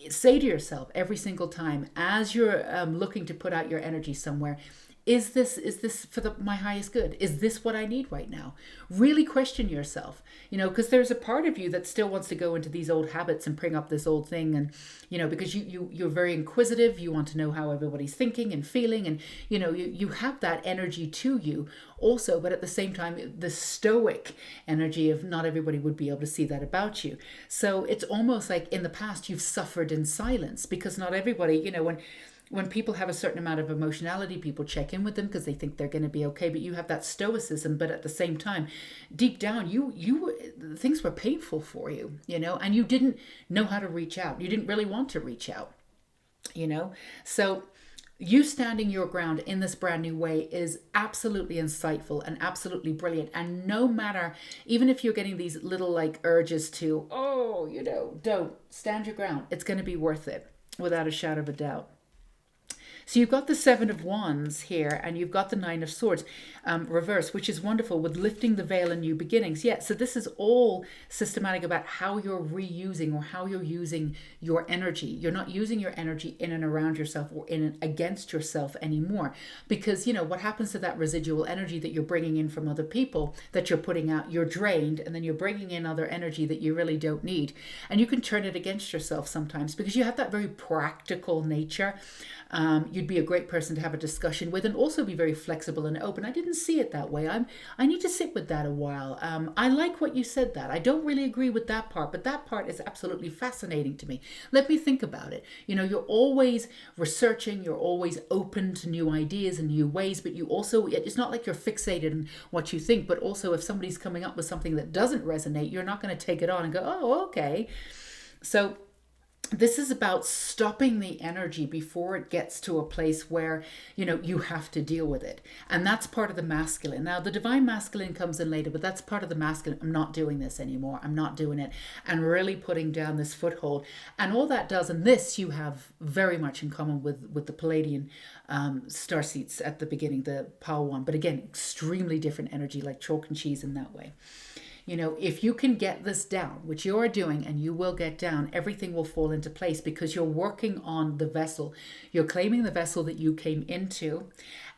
Say to yourself every single time as you're looking to put out your energy somewhere, is this for my highest good? Is this what I need right now? Really question yourself, because there's a part of you that still wants to go into these old habits and bring up this old thing. And, because you're very inquisitive, you want to know how everybody's thinking and feeling. And, you have that energy to you also, but at the same time, the stoic energy of not everybody would be able to see that about you. So it's almost like in the past, you've suffered in silence, because not everybody, when people have a certain amount of emotionality, people check in with them because they think they're going to be okay. But you have that stoicism, but at the same time, deep down, things were painful for you, and you didn't know how to reach out. You didn't really want to reach out, So you standing your ground in this brand new way is absolutely insightful and absolutely brilliant. And no matter, even if you're getting these little urges to, don't stand your ground, it's going to be worth it without a shadow of a doubt. So you've got the Seven of Wands here, and you've got the Nine of Swords reverse, which is wonderful, with lifting the veil and new beginnings. Yeah, so this is all systematic about how you're reusing or how you're using your energy. You're not using your energy in and around yourself or in and against yourself anymore. Because, what happens to that residual energy that you're bringing in from other people that you're putting out? You're drained, and then you're bringing in other energy that you really don't need. And you can turn it against yourself sometimes because you have that very practical nature. You'd be a great person to have a discussion with, and also be very flexible and open. I didn't see it that way. I need to sit with that a while. I like what you said that. I don't really agree with that part, but that part is absolutely fascinating to me. Let me think about it. You're always researching, you're always open to new ideas and new ways, but you also, it's not like you're fixated on what you think, but also if somebody's coming up with something that doesn't resonate, you're not going to take it on and go, oh, okay. So this is about stopping the energy before it gets to a place where, you have to deal with it. And that's part of the masculine. Now, the divine masculine comes in later, but that's part of the masculine. I'm not doing this anymore. I'm not doing it. And really putting down this foothold. And all that does, and this you have very much in common with the Pleiadian starseeds at the beginning, the power one. But again, extremely different energy, like chalk and cheese in that way. If you can get this down, which you are doing, and you will get down, everything will fall into place because you're working on the vessel. You're claiming the vessel that you came into.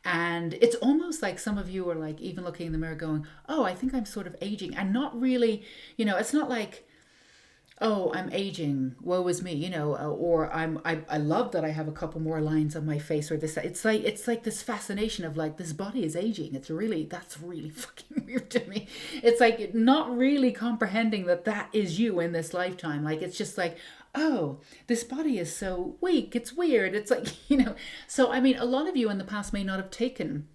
And it's almost like some of you are like even looking in the mirror going, oh, I think I'm sort of aging. And not really, it's not like, oh, I'm aging, woe is me, or I love that I have a couple more lines on my face, or this. It's like this fascination of like, this body is aging. That's really fucking weird to me. It's like not really comprehending that is you in this lifetime. Like, it's just like, oh, this body is so weak. It's weird. It's like, so I mean, a lot of you in the past may not have taken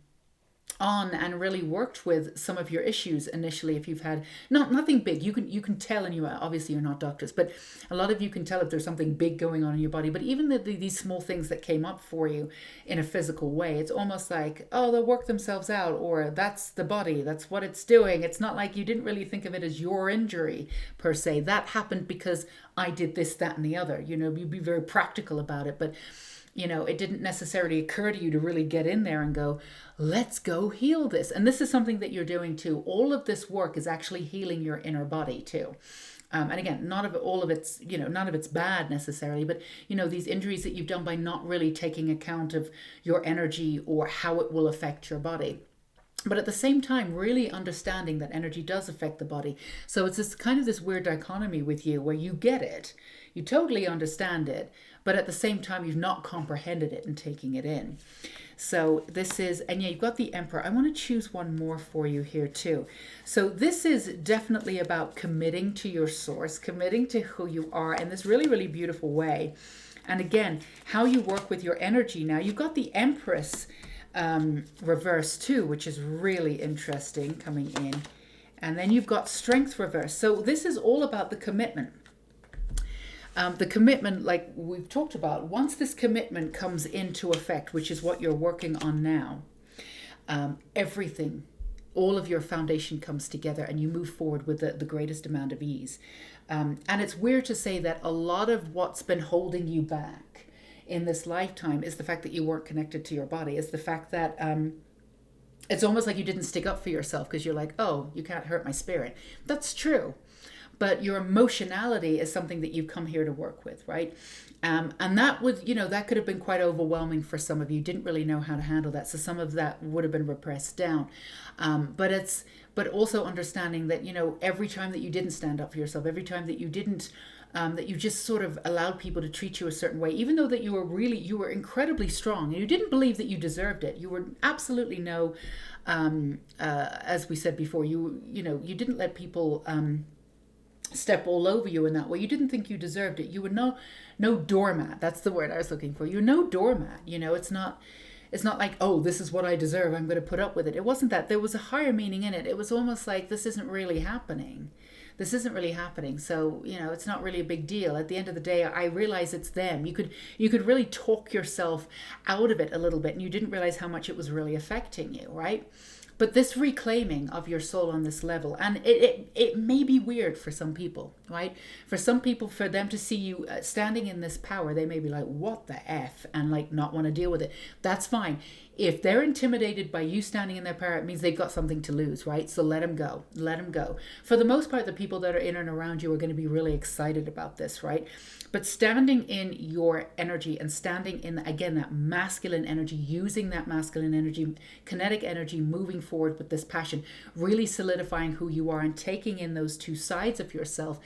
on and really worked with some of your issues initially. If you've had nothing big, you can tell, and obviously you're not doctors, but a lot of you can tell if there's something big going on in your body. But even these small things that came up for you in a physical way, it's almost like, oh, they'll work themselves out, or that's the body, that's what it's doing. It's not like you didn't really think of it as your injury per se. That happened because I did this, that, and the other. You'd be very practical about it, but it didn't necessarily occur to you to really get in there and go, let's go heal this. And this is something that you're doing too. All of this work is actually healing your inner body too. And again, none of it's bad necessarily, but these injuries that you've done by not really taking account of your energy or how it will affect your body. But at the same time, really understanding that energy does affect the body. So it's this weird dichotomy with you where you get it, you totally understand it, but at the same time, you've not comprehended it and taking it in. So this is, and yeah, you've got the Emperor. I want to choose one more for you here too. So this is definitely about committing to your source, committing to who you are in this really, really beautiful way. And again, how you work with your energy. Now, you've got the Empress reverse too, which is really interesting coming in. And then you've got Strength reverse. So this is all about the commitment. The commitment, like we've talked about, once this commitment comes into effect, which is what you're working on now, everything, all of your foundation comes together and you move forward with the greatest amount of ease. And it's weird to say that a lot of what's been holding you back in this lifetime is the fact that you weren't connected to your body. It's the fact that it's almost like you didn't stick up for yourself because you're like, oh, you can't hurt my spirit. That's true. But your emotionality is something that you've come here to work with, right? And that would, that could have been quite overwhelming for some of you. Didn't really know how to handle that. So some of that would have been repressed down. But also understanding that, every time that you didn't stand up for yourself, every time that you didn't, that you just sort of allowed people to treat you a certain way, even though that you were incredibly strong and you didn't believe that you deserved it. You were absolutely as we said before, you didn't let people, step all over you in that way. You didn't think you deserved it. You were no doormat. That's the word I was looking for. You're no doormat. It's not like, oh, this is what I deserve, I'm going to put up with it. It wasn't that. There was a higher meaning in it. It was almost like, this isn't really happening. So, it's not really a big deal. At the end of the day, I realize it's them. You could really talk yourself out of it a little bit, and you didn't realize how much it was really affecting you, right? But this reclaiming of your soul on this level, and it may be weird for some people, right? For some people, for them to see you standing in this power, they may be like, what the F? And like not want to deal with it. That's fine. If they're intimidated by you standing in their power, it means they've got something to lose, right? So let them go. Let them go. For the most part, the people that are in and around you are going to be really excited about this, right? But standing in your energy and standing in, again, that masculine energy, using that masculine energy, kinetic energy, moving forward with this passion, really solidifying who you are and taking in those two sides of yourself,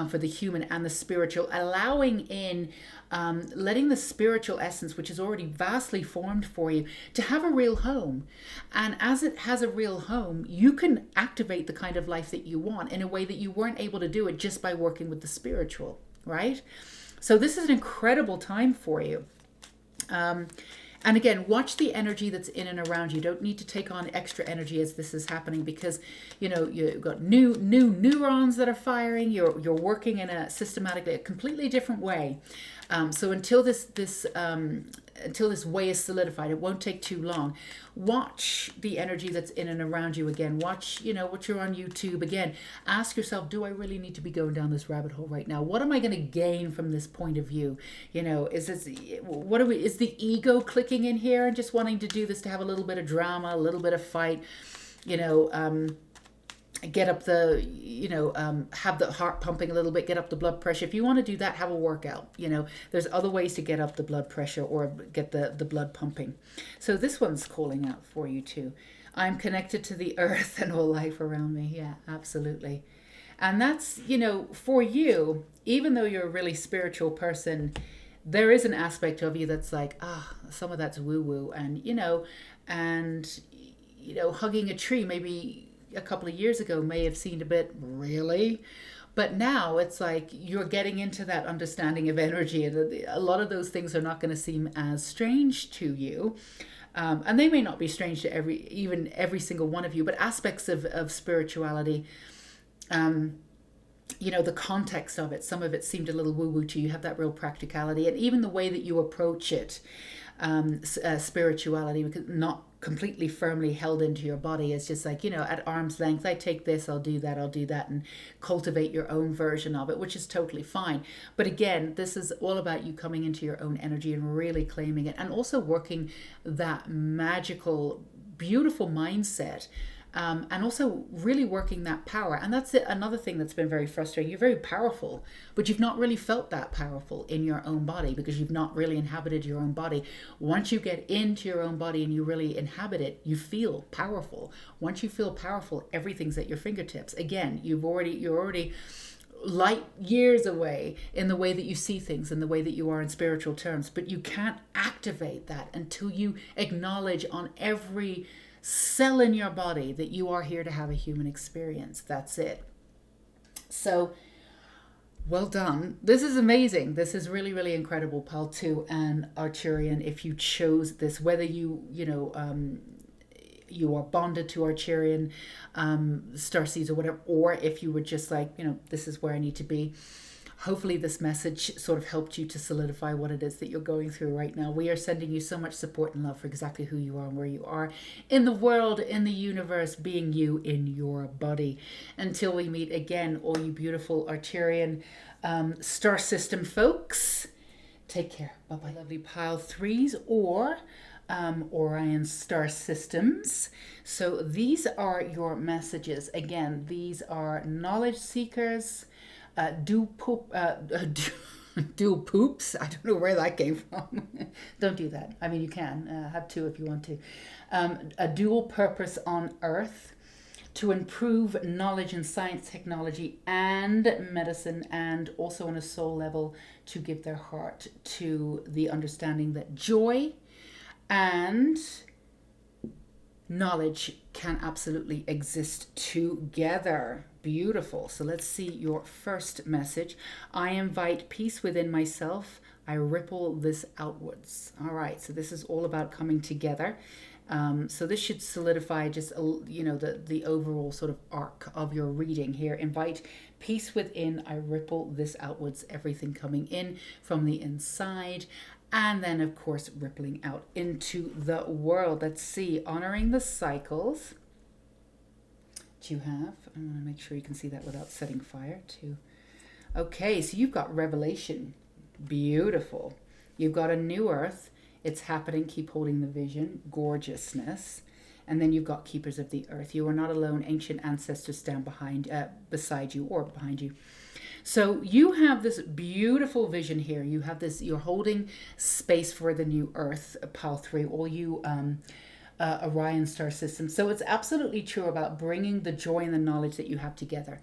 for the human and the spiritual, allowing in, letting the spiritual essence, which is already vastly formed for you, to have a real home. And as it has a real home, you can activate the kind of life that you want in a way that you weren't able to do it just by working with the spiritual, right? So this is an incredible time for you. And again, watch the energy that's in and around you. You don't need to take on extra energy as this is happening, because you've got new neurons that are firing. You're working in a systematically, a completely different way. So until this way is solidified, it won't take too long. Watch the energy that's in and around you again. Watch, what you're on YouTube again. Ask yourself, do I really need to be going down this rabbit hole right now? What am I going to gain from this point of view? Is the ego clicking in here and just wanting to do this to have a little bit of drama, a little bit of fight, get up the, have the heart pumping a little bit, get up the blood pressure. If you want to do that, have a workout. There's other ways to get up the blood pressure or get the blood pumping. So this one's calling out for you too. I'm connected to the earth and all life around me. Yeah, absolutely. And that's, for you, even though you're a really spiritual person, there is an aspect of you that's like, some of that's woo-woo. And, hugging a tree maybe a couple of years ago may have seemed a bit, really? But now it's like you're getting into that understanding of energy, and a lot of those things are not going to seem as strange to you. And they may not be strange to every single one of you, but aspects of spirituality, the context of it, some of it seemed a little woo-woo to you. You have that real practicality, and even the way that you approach it, spirituality, because not completely firmly held into your body. It's just like, at arm's length, I take this, I'll do that, and cultivate your own version of it, which is totally fine. But again, this is all about you coming into your own energy and really claiming it, and also working that magical, beautiful mindset. And also really working that power. And that's another thing that's been very frustrating. You're very powerful, but you've not really felt that powerful in your own body because you've not really inhabited your own body. Once you get into your own body and you really inhabit it, you feel powerful. Once you feel powerful, everything's at your fingertips. Again, you're already light years away in the way that you see things and the way that you are in spiritual terms, but you can't activate that until you acknowledge on every cell in your body that you are here to have a human experience. That's it. So well done. This is amazing. This is really, really incredible, Pal 2 and Arcturian. If you chose this, whether you are bonded to Arcturian, Starseeds or whatever, or if you were just like, this is where I need to be. Hopefully this message sort of helped you to solidify what it is that you're going through right now. We are sending you so much support and love for exactly who you are and where you are in the world, in the universe, being you in your body. Until we meet again, all you beautiful Arcturian star system folks, take care. Bye-bye. Lovely Pile 3s or Orion star systems. So these are your messages. Again, these are knowledge seekers, dual poops. I don't know where that came from. Don't do that. I mean, you can have two if you want to. A dual purpose on Earth to improve knowledge and science, technology, and medicine, and also on a soul level to give their heart to the understanding that joy and knowledge can absolutely exist together. Beautiful. So let's see your first message. I invite peace within myself. I ripple this outwards. All right. So this is all about coming together. So this should solidify just, the overall sort of arc of your reading here. Invite peace within. I ripple this outwards. Everything coming in from the inside. And then, of course, rippling out into the world. Let's see. Honoring the cycles. that you have. I want to make sure you can see that without setting fire too. Okay, so you've got revelation. Beautiful. You've got a new earth. It's happening. Keep holding the vision. Gorgeousness. And then you've got keepers of the earth. You are not alone. Ancient ancestors stand beside you or behind you. So you have this beautiful vision here. You have this, you're holding space for the new earth, Pal 3, all you Orion star system. So it's absolutely true about bringing the joy and the knowledge that you have together.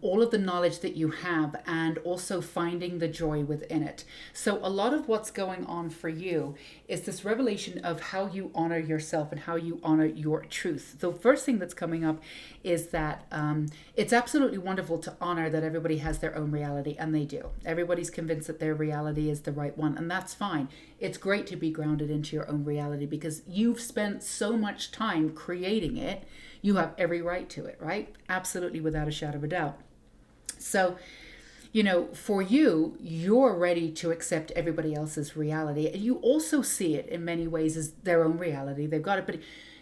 All of the knowledge that you have, and also finding the joy within it. So a lot of what's going on for you is this revelation of how you honor yourself and how you honor your truth. The first thing that's coming up is that it's absolutely wonderful to honor that everybody has their own reality, and they do. Everybody's convinced that their reality is the right one, and that's fine. It's great to be grounded into your own reality because you've spent so much time creating it. You have every right to it, right? Absolutely, without a shadow of a doubt. So, you know, for you, you're ready to accept everybody else's reality. And you also see it in many ways as their own reality. They've got it, but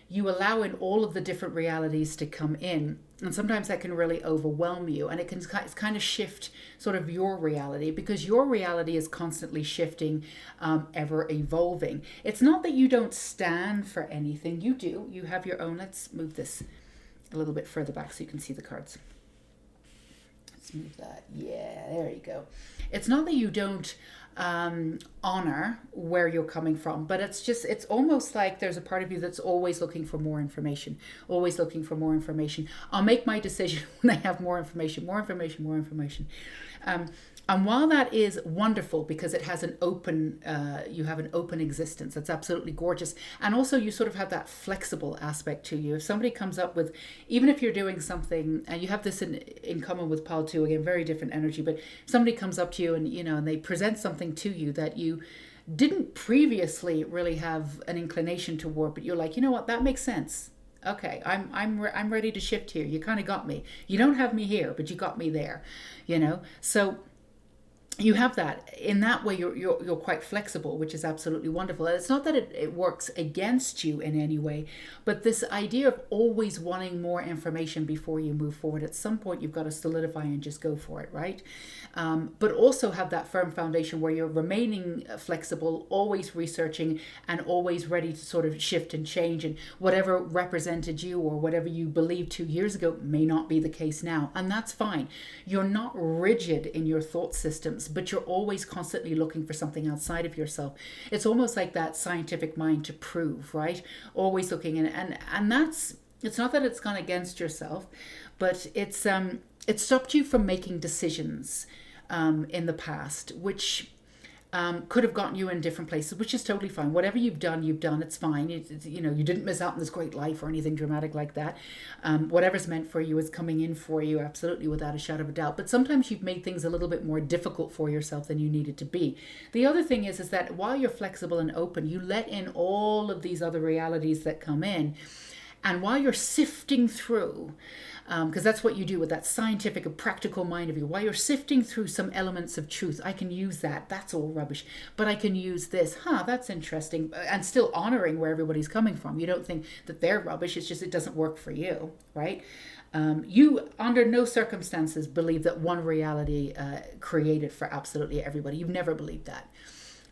you allow in all of the different realities to come in. And sometimes that can really overwhelm you. And it can kind of shift sort of your reality, because your reality is constantly shifting, ever evolving. It's not that you don't stand for anything. You do. You have your own. Let's move this a little bit further back so you can see the cards. Let's move that. Yeah, there you go. It's not that you don't honor where you're coming from, but it's almost like there's a part of you that's always looking for more information, always looking for more information. I'll make my decision when I have more information. And while that is wonderful because it has an open, you have an open existence, that's absolutely gorgeous. And also you sort of have that flexible aspect to you. If somebody comes up with, even if you're doing something, and you have this in common with Pal 2, again, very different energy, but if somebody comes up to you and, you know, and they present something to you that you didn't previously really have an inclination toward, but you're like, you know what, that makes sense. Okay, I'm ready to shift here. You kind of got me. You don't have me here, but you got me there, you know? So you have that. In that way, you're quite flexible, which is absolutely wonderful. And it's not that it works against you in any way, but this idea of always wanting more information before you move forward. At some point, you've got to solidify and just go for it, right? But also have that firm foundation where you're remaining flexible, always researching, and always ready to sort of shift and change. And whatever represented you or whatever you believed 2 years ago may not be the case now. And that's fine. You're not rigid in your thought systems, but you're always constantly looking for something outside of yourself. It's almost like that scientific mind to prove, right? Always looking in, and that's, it's not that it's gone against yourself, but it stopped you from making decisions in the past, which could have gotten you in different places, which is totally fine. Whatever you've done, it's fine. You know, you didn't miss out on this great life or anything dramatic like that. Whatever's meant for you is coming in for you, absolutely, without a shadow of a doubt. But sometimes you've made things a little bit more difficult for yourself than you needed to be. The other thing is that while you're flexible and open, you let in all of these other realities that come in. And while you're sifting through, because that's what you do with that scientific and practical mind of you, while you're sifting through some elements of truth, I can use that. That's all rubbish. But I can use this. That's interesting. And still honoring where everybody's coming from. You don't think that they're rubbish. It's just it doesn't work for you, right? You, under no circumstances, believe that one reality created for absolutely everybody. You've never believed that.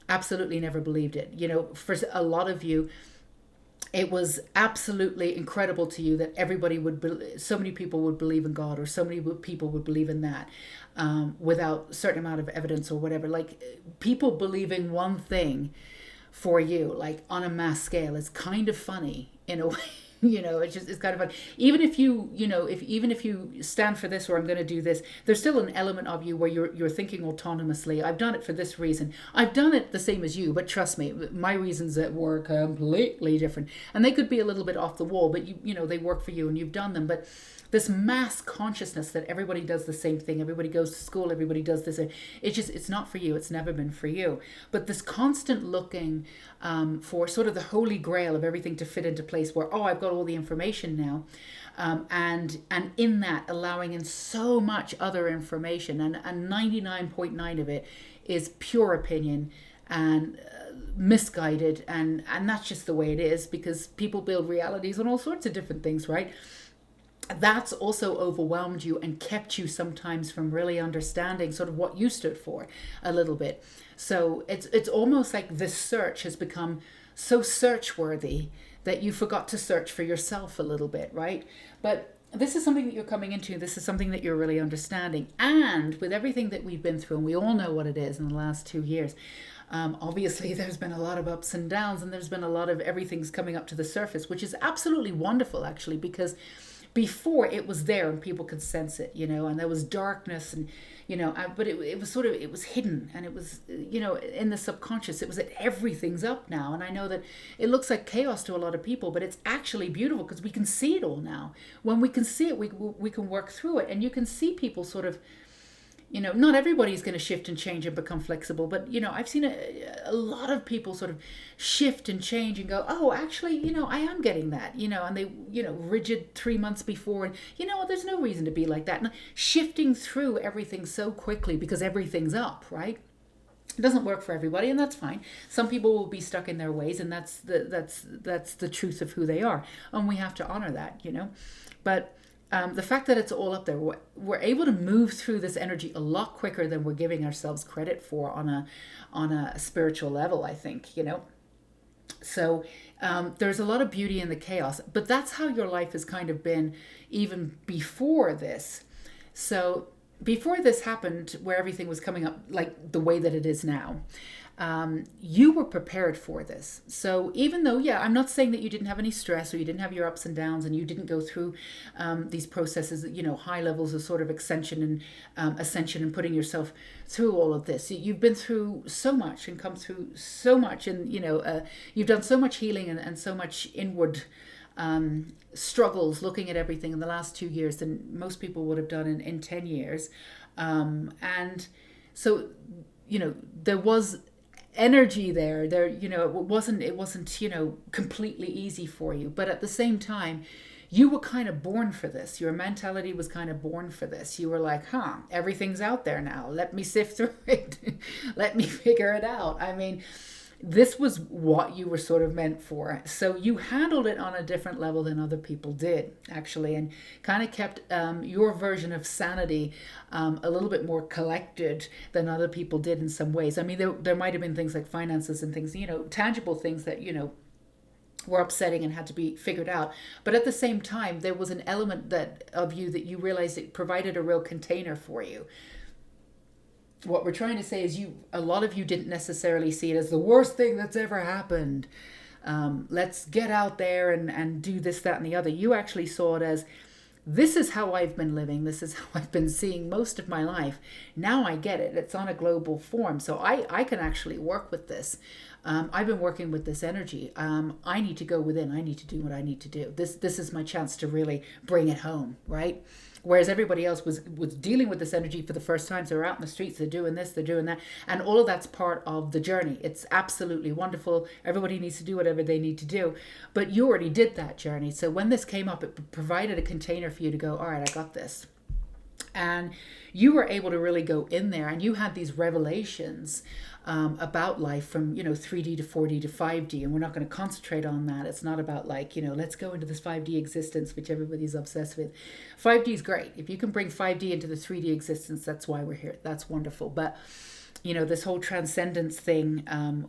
Absolutely never believed it. You know, for a lot of you, it was absolutely incredible to you that so many people would believe in God, or so many people would believe in that without a certain amount of evidence or whatever. Like, people believing one thing for you, like on a mass scale, is kind of funny in a way. You know, it's kind of fun. Even if you stand for this, or I'm going to do this, there's still an element of you where you're thinking autonomously. I've done it for this reason. I've done it the same as you, but trust me, my reasons were completely different, and they could be a little bit off the wall, but you know they work for you and you've done them. But this mass consciousness that everybody does the same thing, everybody goes to school, everybody does this, it's not for you. It's never been for you. But this constant looking for sort of the holy grail of everything to fit into place, where, I've got all the information now, and in that allowing in so much other information, and 99.9 of it is pure opinion and misguided, and that's just the way it is, because people build realities on all sorts of different things, right? that's also overwhelmed you and kept you sometimes from really understanding sort of what you stood for a little bit. So it's almost like this search has become so search worthy that you forgot to search for yourself a little bit, right? But this is something that you're coming into. This is something that you're really understanding. And with everything that we've been through, and we all know what it is in the last 2 years, obviously there's been a lot of ups and downs, and there's been a lot of everything's coming up to the surface, which is absolutely wonderful, actually, because before it was there and people could sense it, and there was darkness, and but it was sort of, it was hidden, and it was, in the subconscious. It was that everything's up now. And I know that it looks like chaos to a lot of people, but it's actually beautiful because we can see it all now. When we can see it, we can work through it. And you can see people sort of, not everybody's going to shift and change and become flexible, but, I've seen a lot of people sort of shift and change and go, oh, actually, I am getting that, and they, rigid 3 months before, and, there's no reason to be like that. And shifting through everything so quickly because everything's up, right? It doesn't work for everybody, and that's fine. Some people will be stuck in their ways, and that's the truth of who they are, and we have to honor that, But the fact that it's all up there, we're able to move through this energy a lot quicker than we're giving ourselves credit for on a spiritual level, I think, So there's a lot of beauty in the chaos, but that's how your life has kind of been even before this. So before this happened, where everything was coming up like the way that it is now, you were prepared for this. So even though, I'm not saying that you didn't have any stress or you didn't have your ups and downs and you didn't go through these processes, high levels of sort of ascension and putting yourself through all of this. You've been through so much and come through so much, and, you've done so much healing and so much inward struggles looking at everything in the last 2 years than most people would have done in 10 years. And so, there was energy there, it wasn't completely easy for you, but at the same time, you were kind of born for this. Your mentality was kind of born for this. You were like, everything's out there now. Let me sift through it. Let me figure it out. I mean, this was what you were sort of meant for. So you handled it on a different level than other people did, actually, and kind of kept your version of sanity a little bit more collected than other people did in some ways. I mean, there might have been things like finances and things, tangible things that, were upsetting and had to be figured out. But at the same time, there was an element of you that you realized it provided a real container for you. What we're trying to say is a lot of you didn't necessarily see it as the worst thing that's ever happened. Let's get out there and do this, that, and the other. You actually saw it as, this is how I've been living. This is how I've been seeing most of my life. Now I get it. It's on a global form. So I can actually work with this. I've been working with this energy. I need to go within. I need to do what I need to do. This is my chance to really bring it home, right? Whereas everybody else was dealing with this energy for the first time. So they're out in the streets, they're doing this, they're doing that. And all of that's part of the journey. It's absolutely wonderful. Everybody needs to do whatever they need to do. But you already did that journey. So when this came up, it provided a container for you to go, all right, I got this. And you were able to really go in there, and you had these revelations about life from 3D to 4D to 5D, and we're not going to concentrate on that. It's not about let's go into this 5D existence, which everybody's obsessed with. 5D is great. If you can bring 5D into the 3D existence, that's why we're here. That's wonderful. But this whole transcendence thing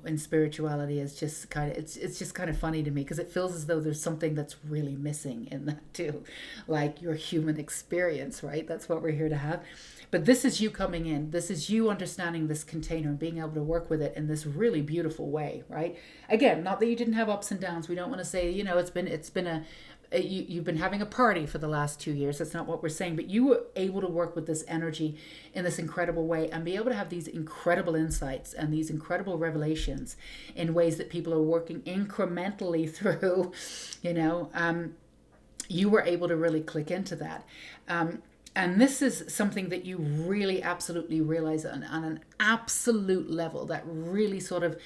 in spirituality is just it's just kind of funny to me, because it feels as though there's something that's really missing in that too, like your human experience, right? That's what we're here to have. But this is you coming in. This is you understanding this container and being able to work with it in this really beautiful way, right? Again, not that you didn't have ups and downs. We don't want to say, you've been having a party for the last 2 years. That's not what we're saying. But you were able to work with this energy in this incredible way and be able to have these incredible insights and these incredible revelations in ways that people are working incrementally through. You were able to really click into that. And this is something that you really absolutely realize on an absolute level that really sort of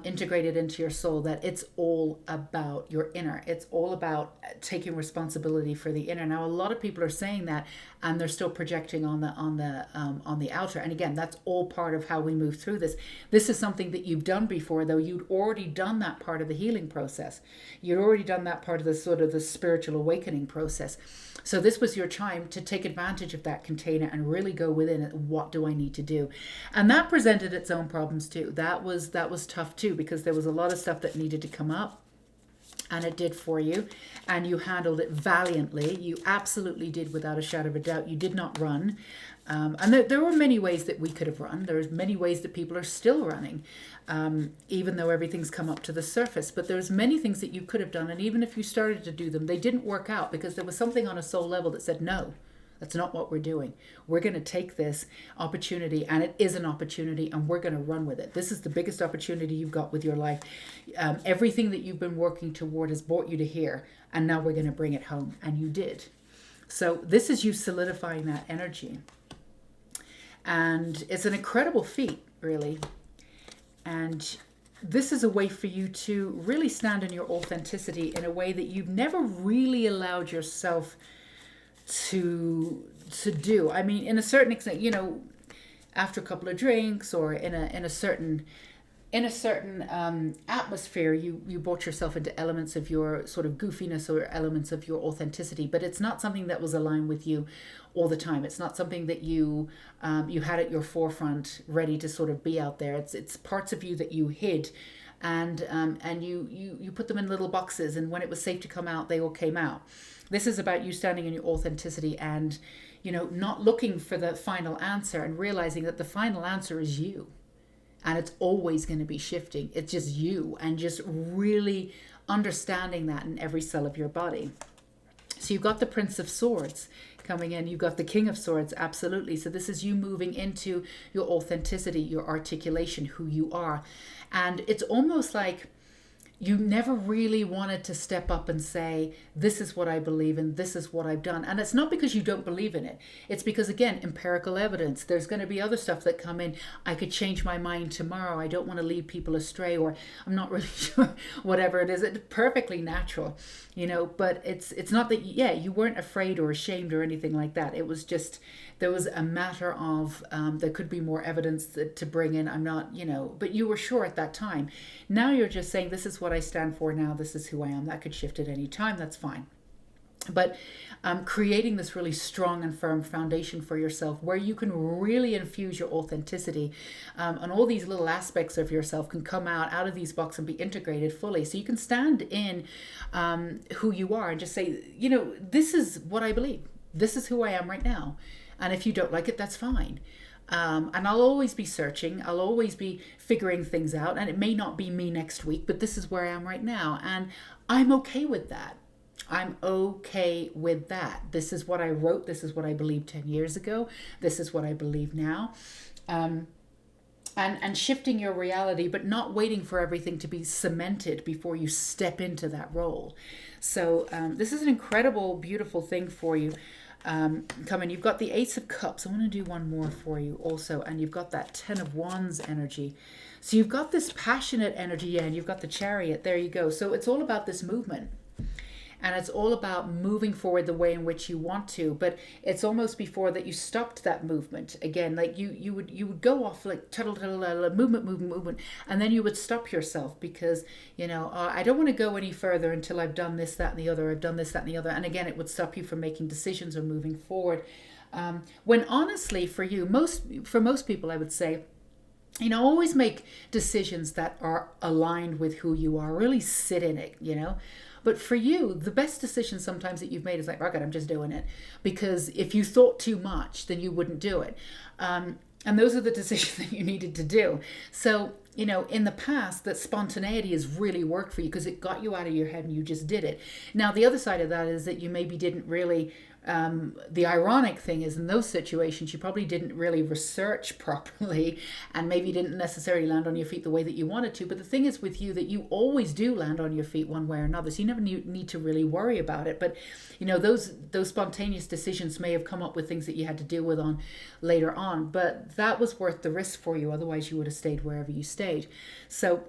integrated into your soul, that it's all about your inner. It's all about taking responsibility for the inner. Now, a lot of people are saying that, and they're still projecting on the outer. And again, that's all part of how we move through this. This is something that you've done before, though. You'd already done that part of the healing process. You'd already done that part of the sort of the spiritual awakening process. So this was your time to take advantage of that container and really go within it. What do I need to do? And that presented its own problems too. That was tough too, because there was a lot of stuff that needed to come up. And it did for you, and you handled it valiantly. You absolutely did, without a shadow of a doubt. You did not run. And there were many ways that we could have run. There's many ways that people are still running, even though everything's come up to the surface. But there's many things that you could have done, and even if you started to do them, they didn't work out because there was something on a soul level that said, no, that's not what we're doing. We're going to take this opportunity, and it is an opportunity, and we're going to run with it. This is the biggest opportunity you've got with your life. Everything that you've been working toward has brought you to here, and now we're going to bring it home. And you did. So this is you solidifying that energy. And it's an incredible feat, really. And this is a way for you to really stand in your authenticity in a way that you've never really allowed yourself to do. I mean, in a certain extent, you know, after a couple of drinks or in a certain atmosphere, you brought yourself into elements of your sort of goofiness or elements of your authenticity. But it's not something that was aligned with you all the time. It's not something that you had at your forefront, ready to sort of be out there. It's parts of you that you hid, and you put them in little boxes. And when it was safe to come out, they all came out. This is about you standing in your authenticity and, you know, not looking for the final answer, and realizing that the final answer is you. And it's always going to be shifting. It's just you, and just really understanding that in every cell of your body. So you've got the Prince of Swords coming in. You've got the King of Swords, absolutely. So this is you moving into your authenticity, your articulation, who you are. And it's almost like you never really wanted to step up and say, this is what I believe in, this is what I've done. And it's not because you don't believe in it. It's because, again, empirical evidence. There's going to be other stuff that come in. I could change my mind tomorrow. I don't want to lead people astray, or I'm not really sure, whatever it is. It's perfectly natural, you know, but it's not that, yeah, you weren't afraid or ashamed or anything like that. It was just, there was a matter of, there could be more evidence to bring in. I'm not, you know, but you were sure at that time. Now you're just saying, this is what I stand for now. This is who I am. That could shift at any time. That's fine. But creating this really strong and firm foundation for yourself, where you can really infuse your authenticity, and all these little aspects of yourself can come out of these boxes and be integrated fully. So you can stand in who you are and just say, you know, this is what I believe. This is who I am right now. And if you don't like it, that's fine. And I'll always be searching. I'll always be figuring things out. And it may not be me next week, but this is where I am right now. And I'm okay with that. I'm okay with that. This is what I wrote. This is what I believed 10 years ago. This is what I believe now. And shifting your reality, but not waiting for everything to be cemented before you step into that role. So this is an incredible, beautiful thing for you. Coming. You've got the Ace of Cups. I want to do one more for you also. And you've got that 10 of Wands energy. So you've got this passionate energy, yeah, and you've got the Chariot. There you go. So it's all about this movement. And it's all about moving forward the way in which you want to. But it's almost before that you stopped that movement. Again, like you would go off like movement. And then you would stop yourself because, you know, I don't want to go any further until I've done this, that, and the other. I've done this, that, and the other. And again, it would stop you from making decisions or moving forward. When honestly, for most people, I would say, you know, always make decisions that are aligned with who you are. Really sit in it, you know. But for you, the best decision sometimes that you've made is like, "Rock it, I'm just doing it." Because if you thought too much, then you wouldn't do it. And those are the decisions that you needed to do. So, you know, in the past, that spontaneity has really worked for you because it got you out of your head and you just did it. Now, the other side of that is that you maybe didn't really The ironic thing is, in those situations, you probably didn't really research properly, and maybe didn't necessarily land on your feet the way that you wanted to. But the thing is with you that you always do land on your feet one way or another, so you never need to really worry about it. But those spontaneous decisions may have come up with things that you had to deal with on later on, but that was worth the risk for you. Otherwise, you would have stayed wherever you stayed. So.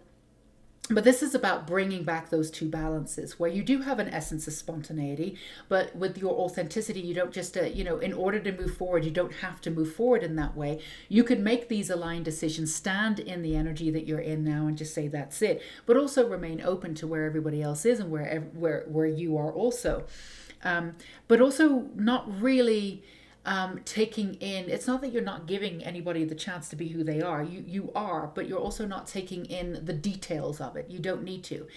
But this is about bringing back those two balances where you do have an essence of spontaneity, but with your authenticity, you don't just, in order to move forward, you don't have to move forward in that way. You could make these aligned decisions, stand in the energy that you're in now and just say that's it, but also remain open to where everybody else is and where you are also. But also not really taking in, it's not that you're not giving anybody the chance to be who they are. You are, but you're also not taking in the details of it. You don't need to.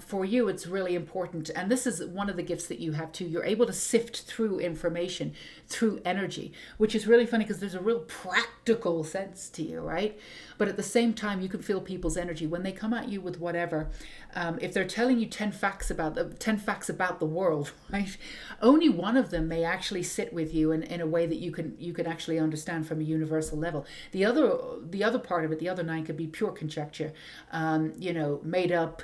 For you, it's really important. And this is one of the gifts that you have too. You're able to sift through information, through energy, which is really funny because there's a real practical sense to you, right? But at the same time, you can feel people's energy when they come at you with whatever. If they're telling you 10 facts about the world, right? Only one of them may actually sit with you in a way that you can actually understand from a universal level. The other part of it, the other 9 could be pure conjecture, made up,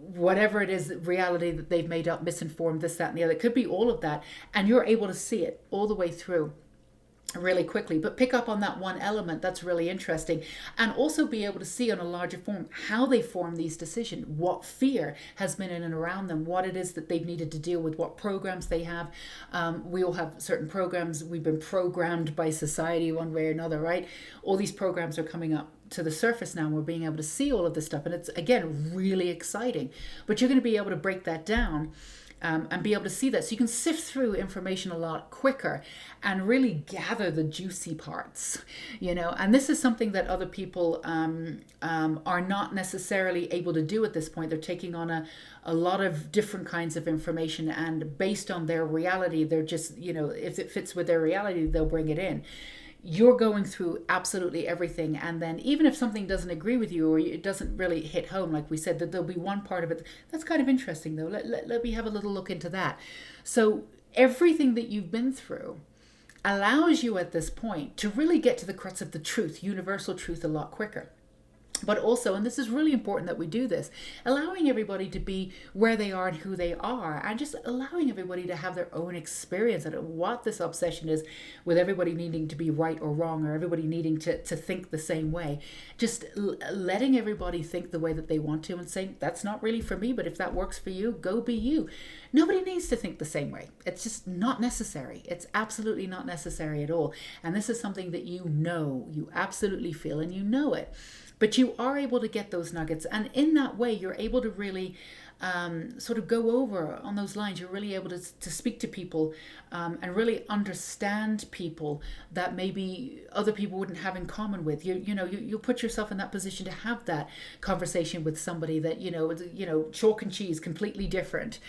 whatever it is, reality that they've made up, misinformed, this, that, and the other. It could be all of that, and you're able to see it all the way through really quickly, but pick up on that one element that's really interesting, and also be able to see on a larger form how they form these decisions, what fear has been in and around them, what it is that they've needed to deal with, what programs they have. We all have certain programs. We've been programmed by society one way or another, right? All these programs are coming up to the surface now, and we're being able to see all of this stuff, and it's again really exciting. But you're going to be able to break that down and be able to see that, so you can sift through information a lot quicker and really gather the juicy parts, and this is something that other people are not necessarily able to do at this point. They're taking on a lot of different kinds of information, and based on their reality, they're just, if it fits with their reality, they'll bring it in. You're going through absolutely everything, and then even if something doesn't agree with you or it doesn't really hit home, like we said, that there'll be one part of it that's kind of interesting though. Let me have a little look into that. So everything that you've been through allows you at this point to really get to the crux of the truth, universal truth, a lot quicker. But also, and this is really important that we do this, allowing everybody to be where they are and who they are, and just allowing everybody to have their own experience and what this obsession is with everybody needing to be right or wrong, or everybody needing to think the same way. Just letting everybody think the way that they want to, and saying, that's not really for me, but if that works for you, go be you. Nobody needs to think the same way. It's just not necessary. It's absolutely not necessary at all. And this is something that you absolutely feel, and you know it. But you are able to get those nuggets. And in that way, you're able to really sort of go over on those lines. You're really able to speak to people and really understand people that maybe other people wouldn't have in common with. You'll put yourself in that position to have that conversation with somebody that, chalk and cheese, completely different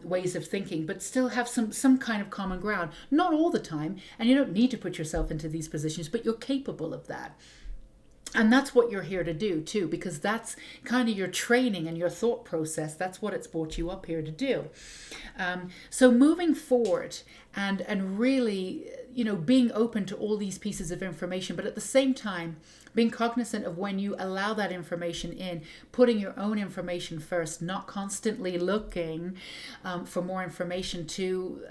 ways of thinking, but still have some kind of common ground. Not all the time. And you don't need to put yourself into these positions, but you're capable of that. And that's what you're here to do too, because that's kind of your training and your thought process. That's what it's brought you up here to do. So moving forward and really, being open to all these pieces of information, but at the same time, being cognizant of when you allow that information in, putting your own information first, not constantly looking for more information to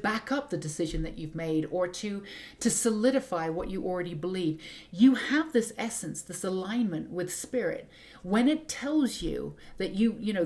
back up the decision that you've made, or to solidify what you already believe. You have this essence, this alignment with spirit. When it tells you that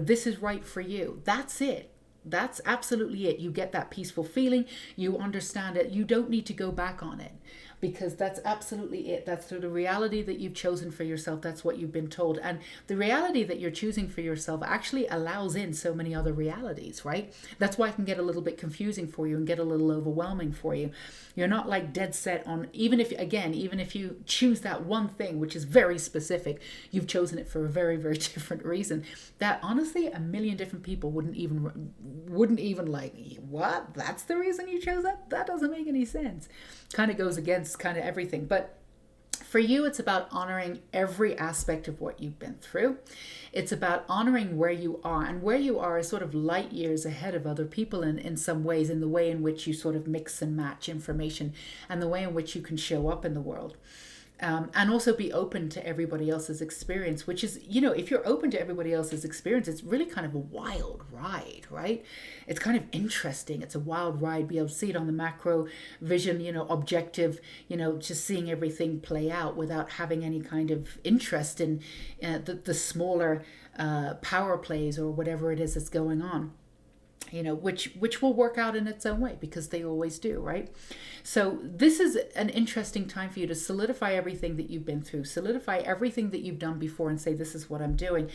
this is right for you, that's it. That's absolutely it. You get that peaceful feeling. You understand it. You don't need to go back on it, because that's absolutely it. That's the reality that you've chosen for yourself. That's what you've been told. And the reality that you're choosing for yourself actually allows in so many other realities, right? That's why it can get a little bit confusing for you and get a little overwhelming for you. You're not like dead set on, even if you choose that one thing, which is very specific, you've chosen it for a very, very different reason, that honestly, a million different people wouldn't even like, what? That's the reason you chose that? That doesn't make any sense. Kind of goes against kind of everything. But For you, it's about honoring every aspect of what you've been through. It's about honoring where you are, and where you are is sort of light years ahead of other people in some ways, in the way in which you sort of mix and match information and the way in which you can show up in the world. And also be open to everybody else's experience, which is, if you're open to everybody else's experience, it's really kind of a wild ride, right? It's kind of interesting. It's a wild ride. Be able to see it on the macro vision, objective, just seeing everything play out without having any kind of interest in the smaller power plays or whatever it is that's going on. Which will work out in its own way, because they always do, right? So this is an interesting time for you to solidify everything that you've been through, solidify everything that you've done before, and say, this is what I'm doing,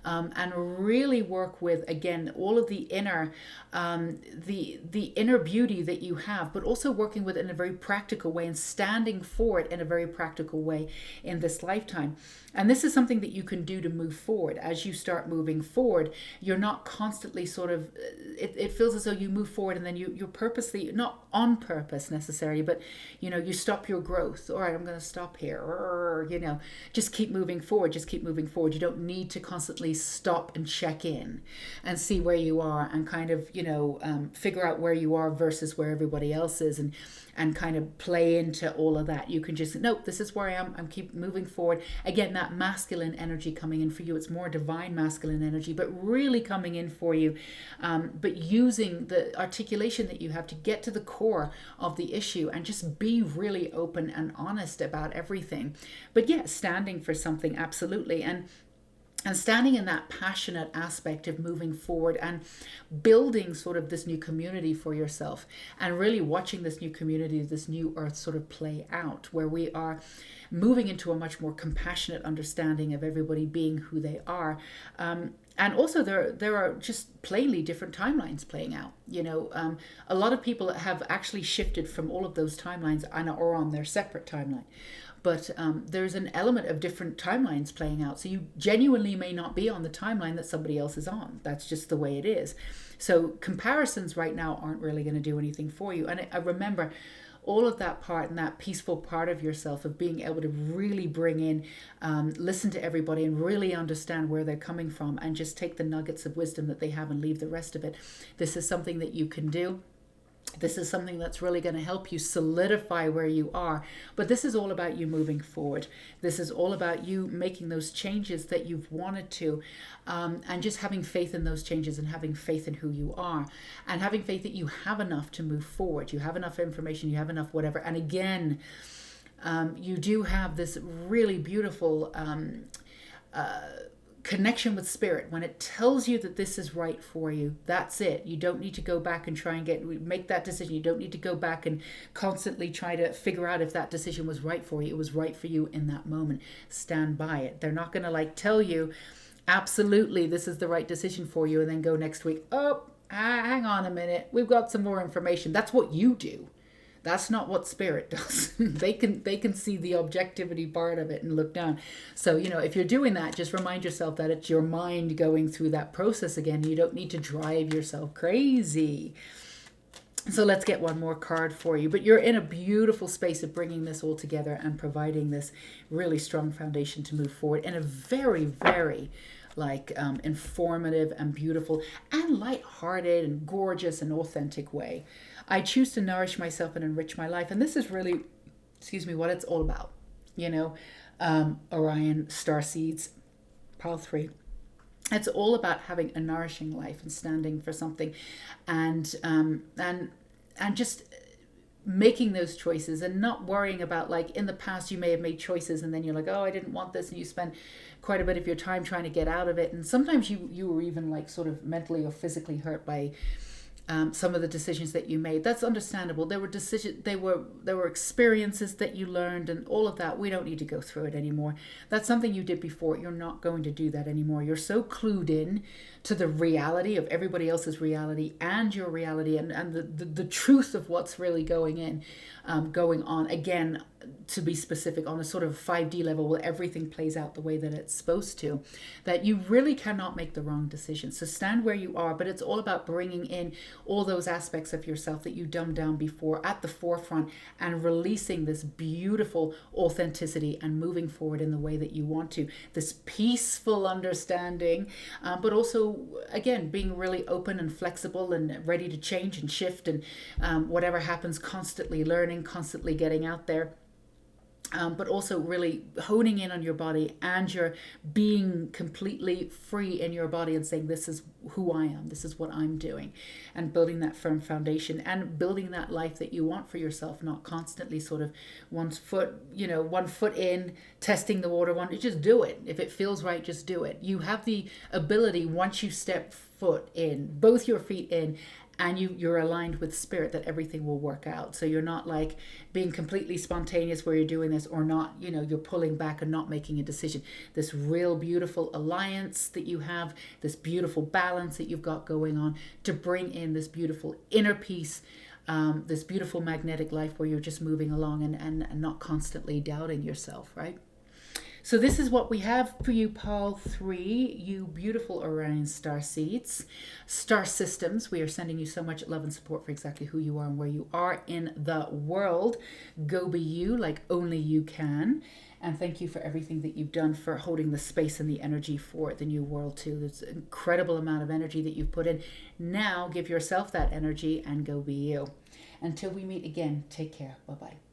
and really work with, again, all of the inner the inner beauty that you have, but also working with it in a very practical way and standing for it in a very practical way in this lifetime. And this is something that you can do to move forward. As you start moving forward, you're not constantly sort of, it feels as though you move forward and then you're purposely, not on purpose necessarily, but, you stop your growth. All right, I'm going to stop here. Just keep moving forward. Just keep moving forward. You don't need to constantly stop and check in and see where you are and kind of, figure out where you are versus where everybody else is, and kind of play into all of that. You can just, nope, this is where I am. I'm keep moving forward. Again, that masculine energy coming in for you. It's more divine masculine energy, but really coming in for you. But using the articulation that you have to get to the core of the issue and just be really open and honest about everything. But yeah, standing for something, absolutely. And standing in that passionate aspect of moving forward and building sort of this new community for yourself, and really watching this new community, this new earth sort of play out, where we are moving into a much more compassionate understanding of everybody being who they are. And also there are just plainly different timelines playing out. A lot of people have actually shifted from all of those timelines and are on their separate timeline. But there's an element of different timelines playing out. So you genuinely may not be on the timeline that somebody else is on. That's just the way it is. So comparisons right now aren't really going to do anything for you. And I remember all of that part and that peaceful part of yourself of being able to really bring in, listen to everybody and really understand where they're coming from, and just take the nuggets of wisdom that they have and leave the rest of it. This is something that you can do. This is something that's really going to help you solidify where you are. But this is all about you moving forward. This is all about you making those changes that you've wanted to, and just having faith in those changes and having faith in who you are, and having faith that you have enough to move forward. You have enough information, you have enough whatever. And again, you do have this really beautiful connection with spirit. When it tells you that this is right for you, that's it. You don't need to go back and try and make that decision. You don't need to go back and constantly try to figure out if that decision was right for you. It was right for you in that moment. Stand by it. They're not going to tell you absolutely this is the right decision for you and then go next week, oh, hang on a minute, we've got some more information. That's what you do. That's not what spirit does. They can see the objectivity part of it and look down. So, if you're doing that, just remind yourself that it's your mind going through that process again. You don't need to drive yourself crazy. So let's get one more card for you. But you're in a beautiful space of bringing this all together and providing this really strong foundation to move forward in a very, very informative and beautiful and lighthearted and gorgeous and authentic way. I choose to nourish myself and enrich my life. And this is really, what it's all about. Orion, Starseeds, Pile 3. It's all about having a nourishing life and standing for something, and just making those choices and not worrying about, in the past you may have made choices and then you're like, oh, I didn't want this, and you spend quite a bit of your time trying to get out of it, and sometimes you were even sort of mentally or physically hurt by some of the decisions that you made. That's understandable. There were there were experiences that you learned and all of that. We don't need to go through it anymore. That's something you did before. You're not going to do that anymore. You're so clued in to the reality of everybody else's reality and your reality, and the truth of what's really going on. Again, to be specific, on a sort of 5D level where everything plays out the way that it's supposed to, that you really cannot make the wrong decision. So stand where you are, but it's all about bringing in all those aspects of yourself that you dumbed down before at the forefront, and releasing this beautiful authenticity and moving forward in the way that you want to. This peaceful understanding, but also, again, being really open and flexible and ready to change and shift, and whatever happens, constantly learning, constantly getting out there. But also really honing in on your body, and you're being completely free in your body and saying, this is who I am, this is what I'm doing, and building that firm foundation and building that life that you want for yourself, not constantly sort of one foot in, testing the water, you just do it. If it feels right, just do it. You have the ability, once you step foot in, both your feet in, and you're aligned with spirit, that everything will work out. So you're not like being completely spontaneous where you're doing this, or not, you're pulling back and not making a decision. This real beautiful alliance that you have, this beautiful balance that you've got going on, to bring in this beautiful inner peace, this beautiful magnetic life where you're just moving along and not constantly doubting yourself, right? So this is what we have for you, Pal 3, you beautiful Orion star seeds, star systems. We are sending you so much love and support for exactly who you are and where you are in the world. Go be you like only you can. And thank you for everything that you've done for holding the space and the energy for the new world too. There's an incredible amount of energy that you've put in. Now give yourself that energy and go be you. Until we meet again, take care. Bye-bye.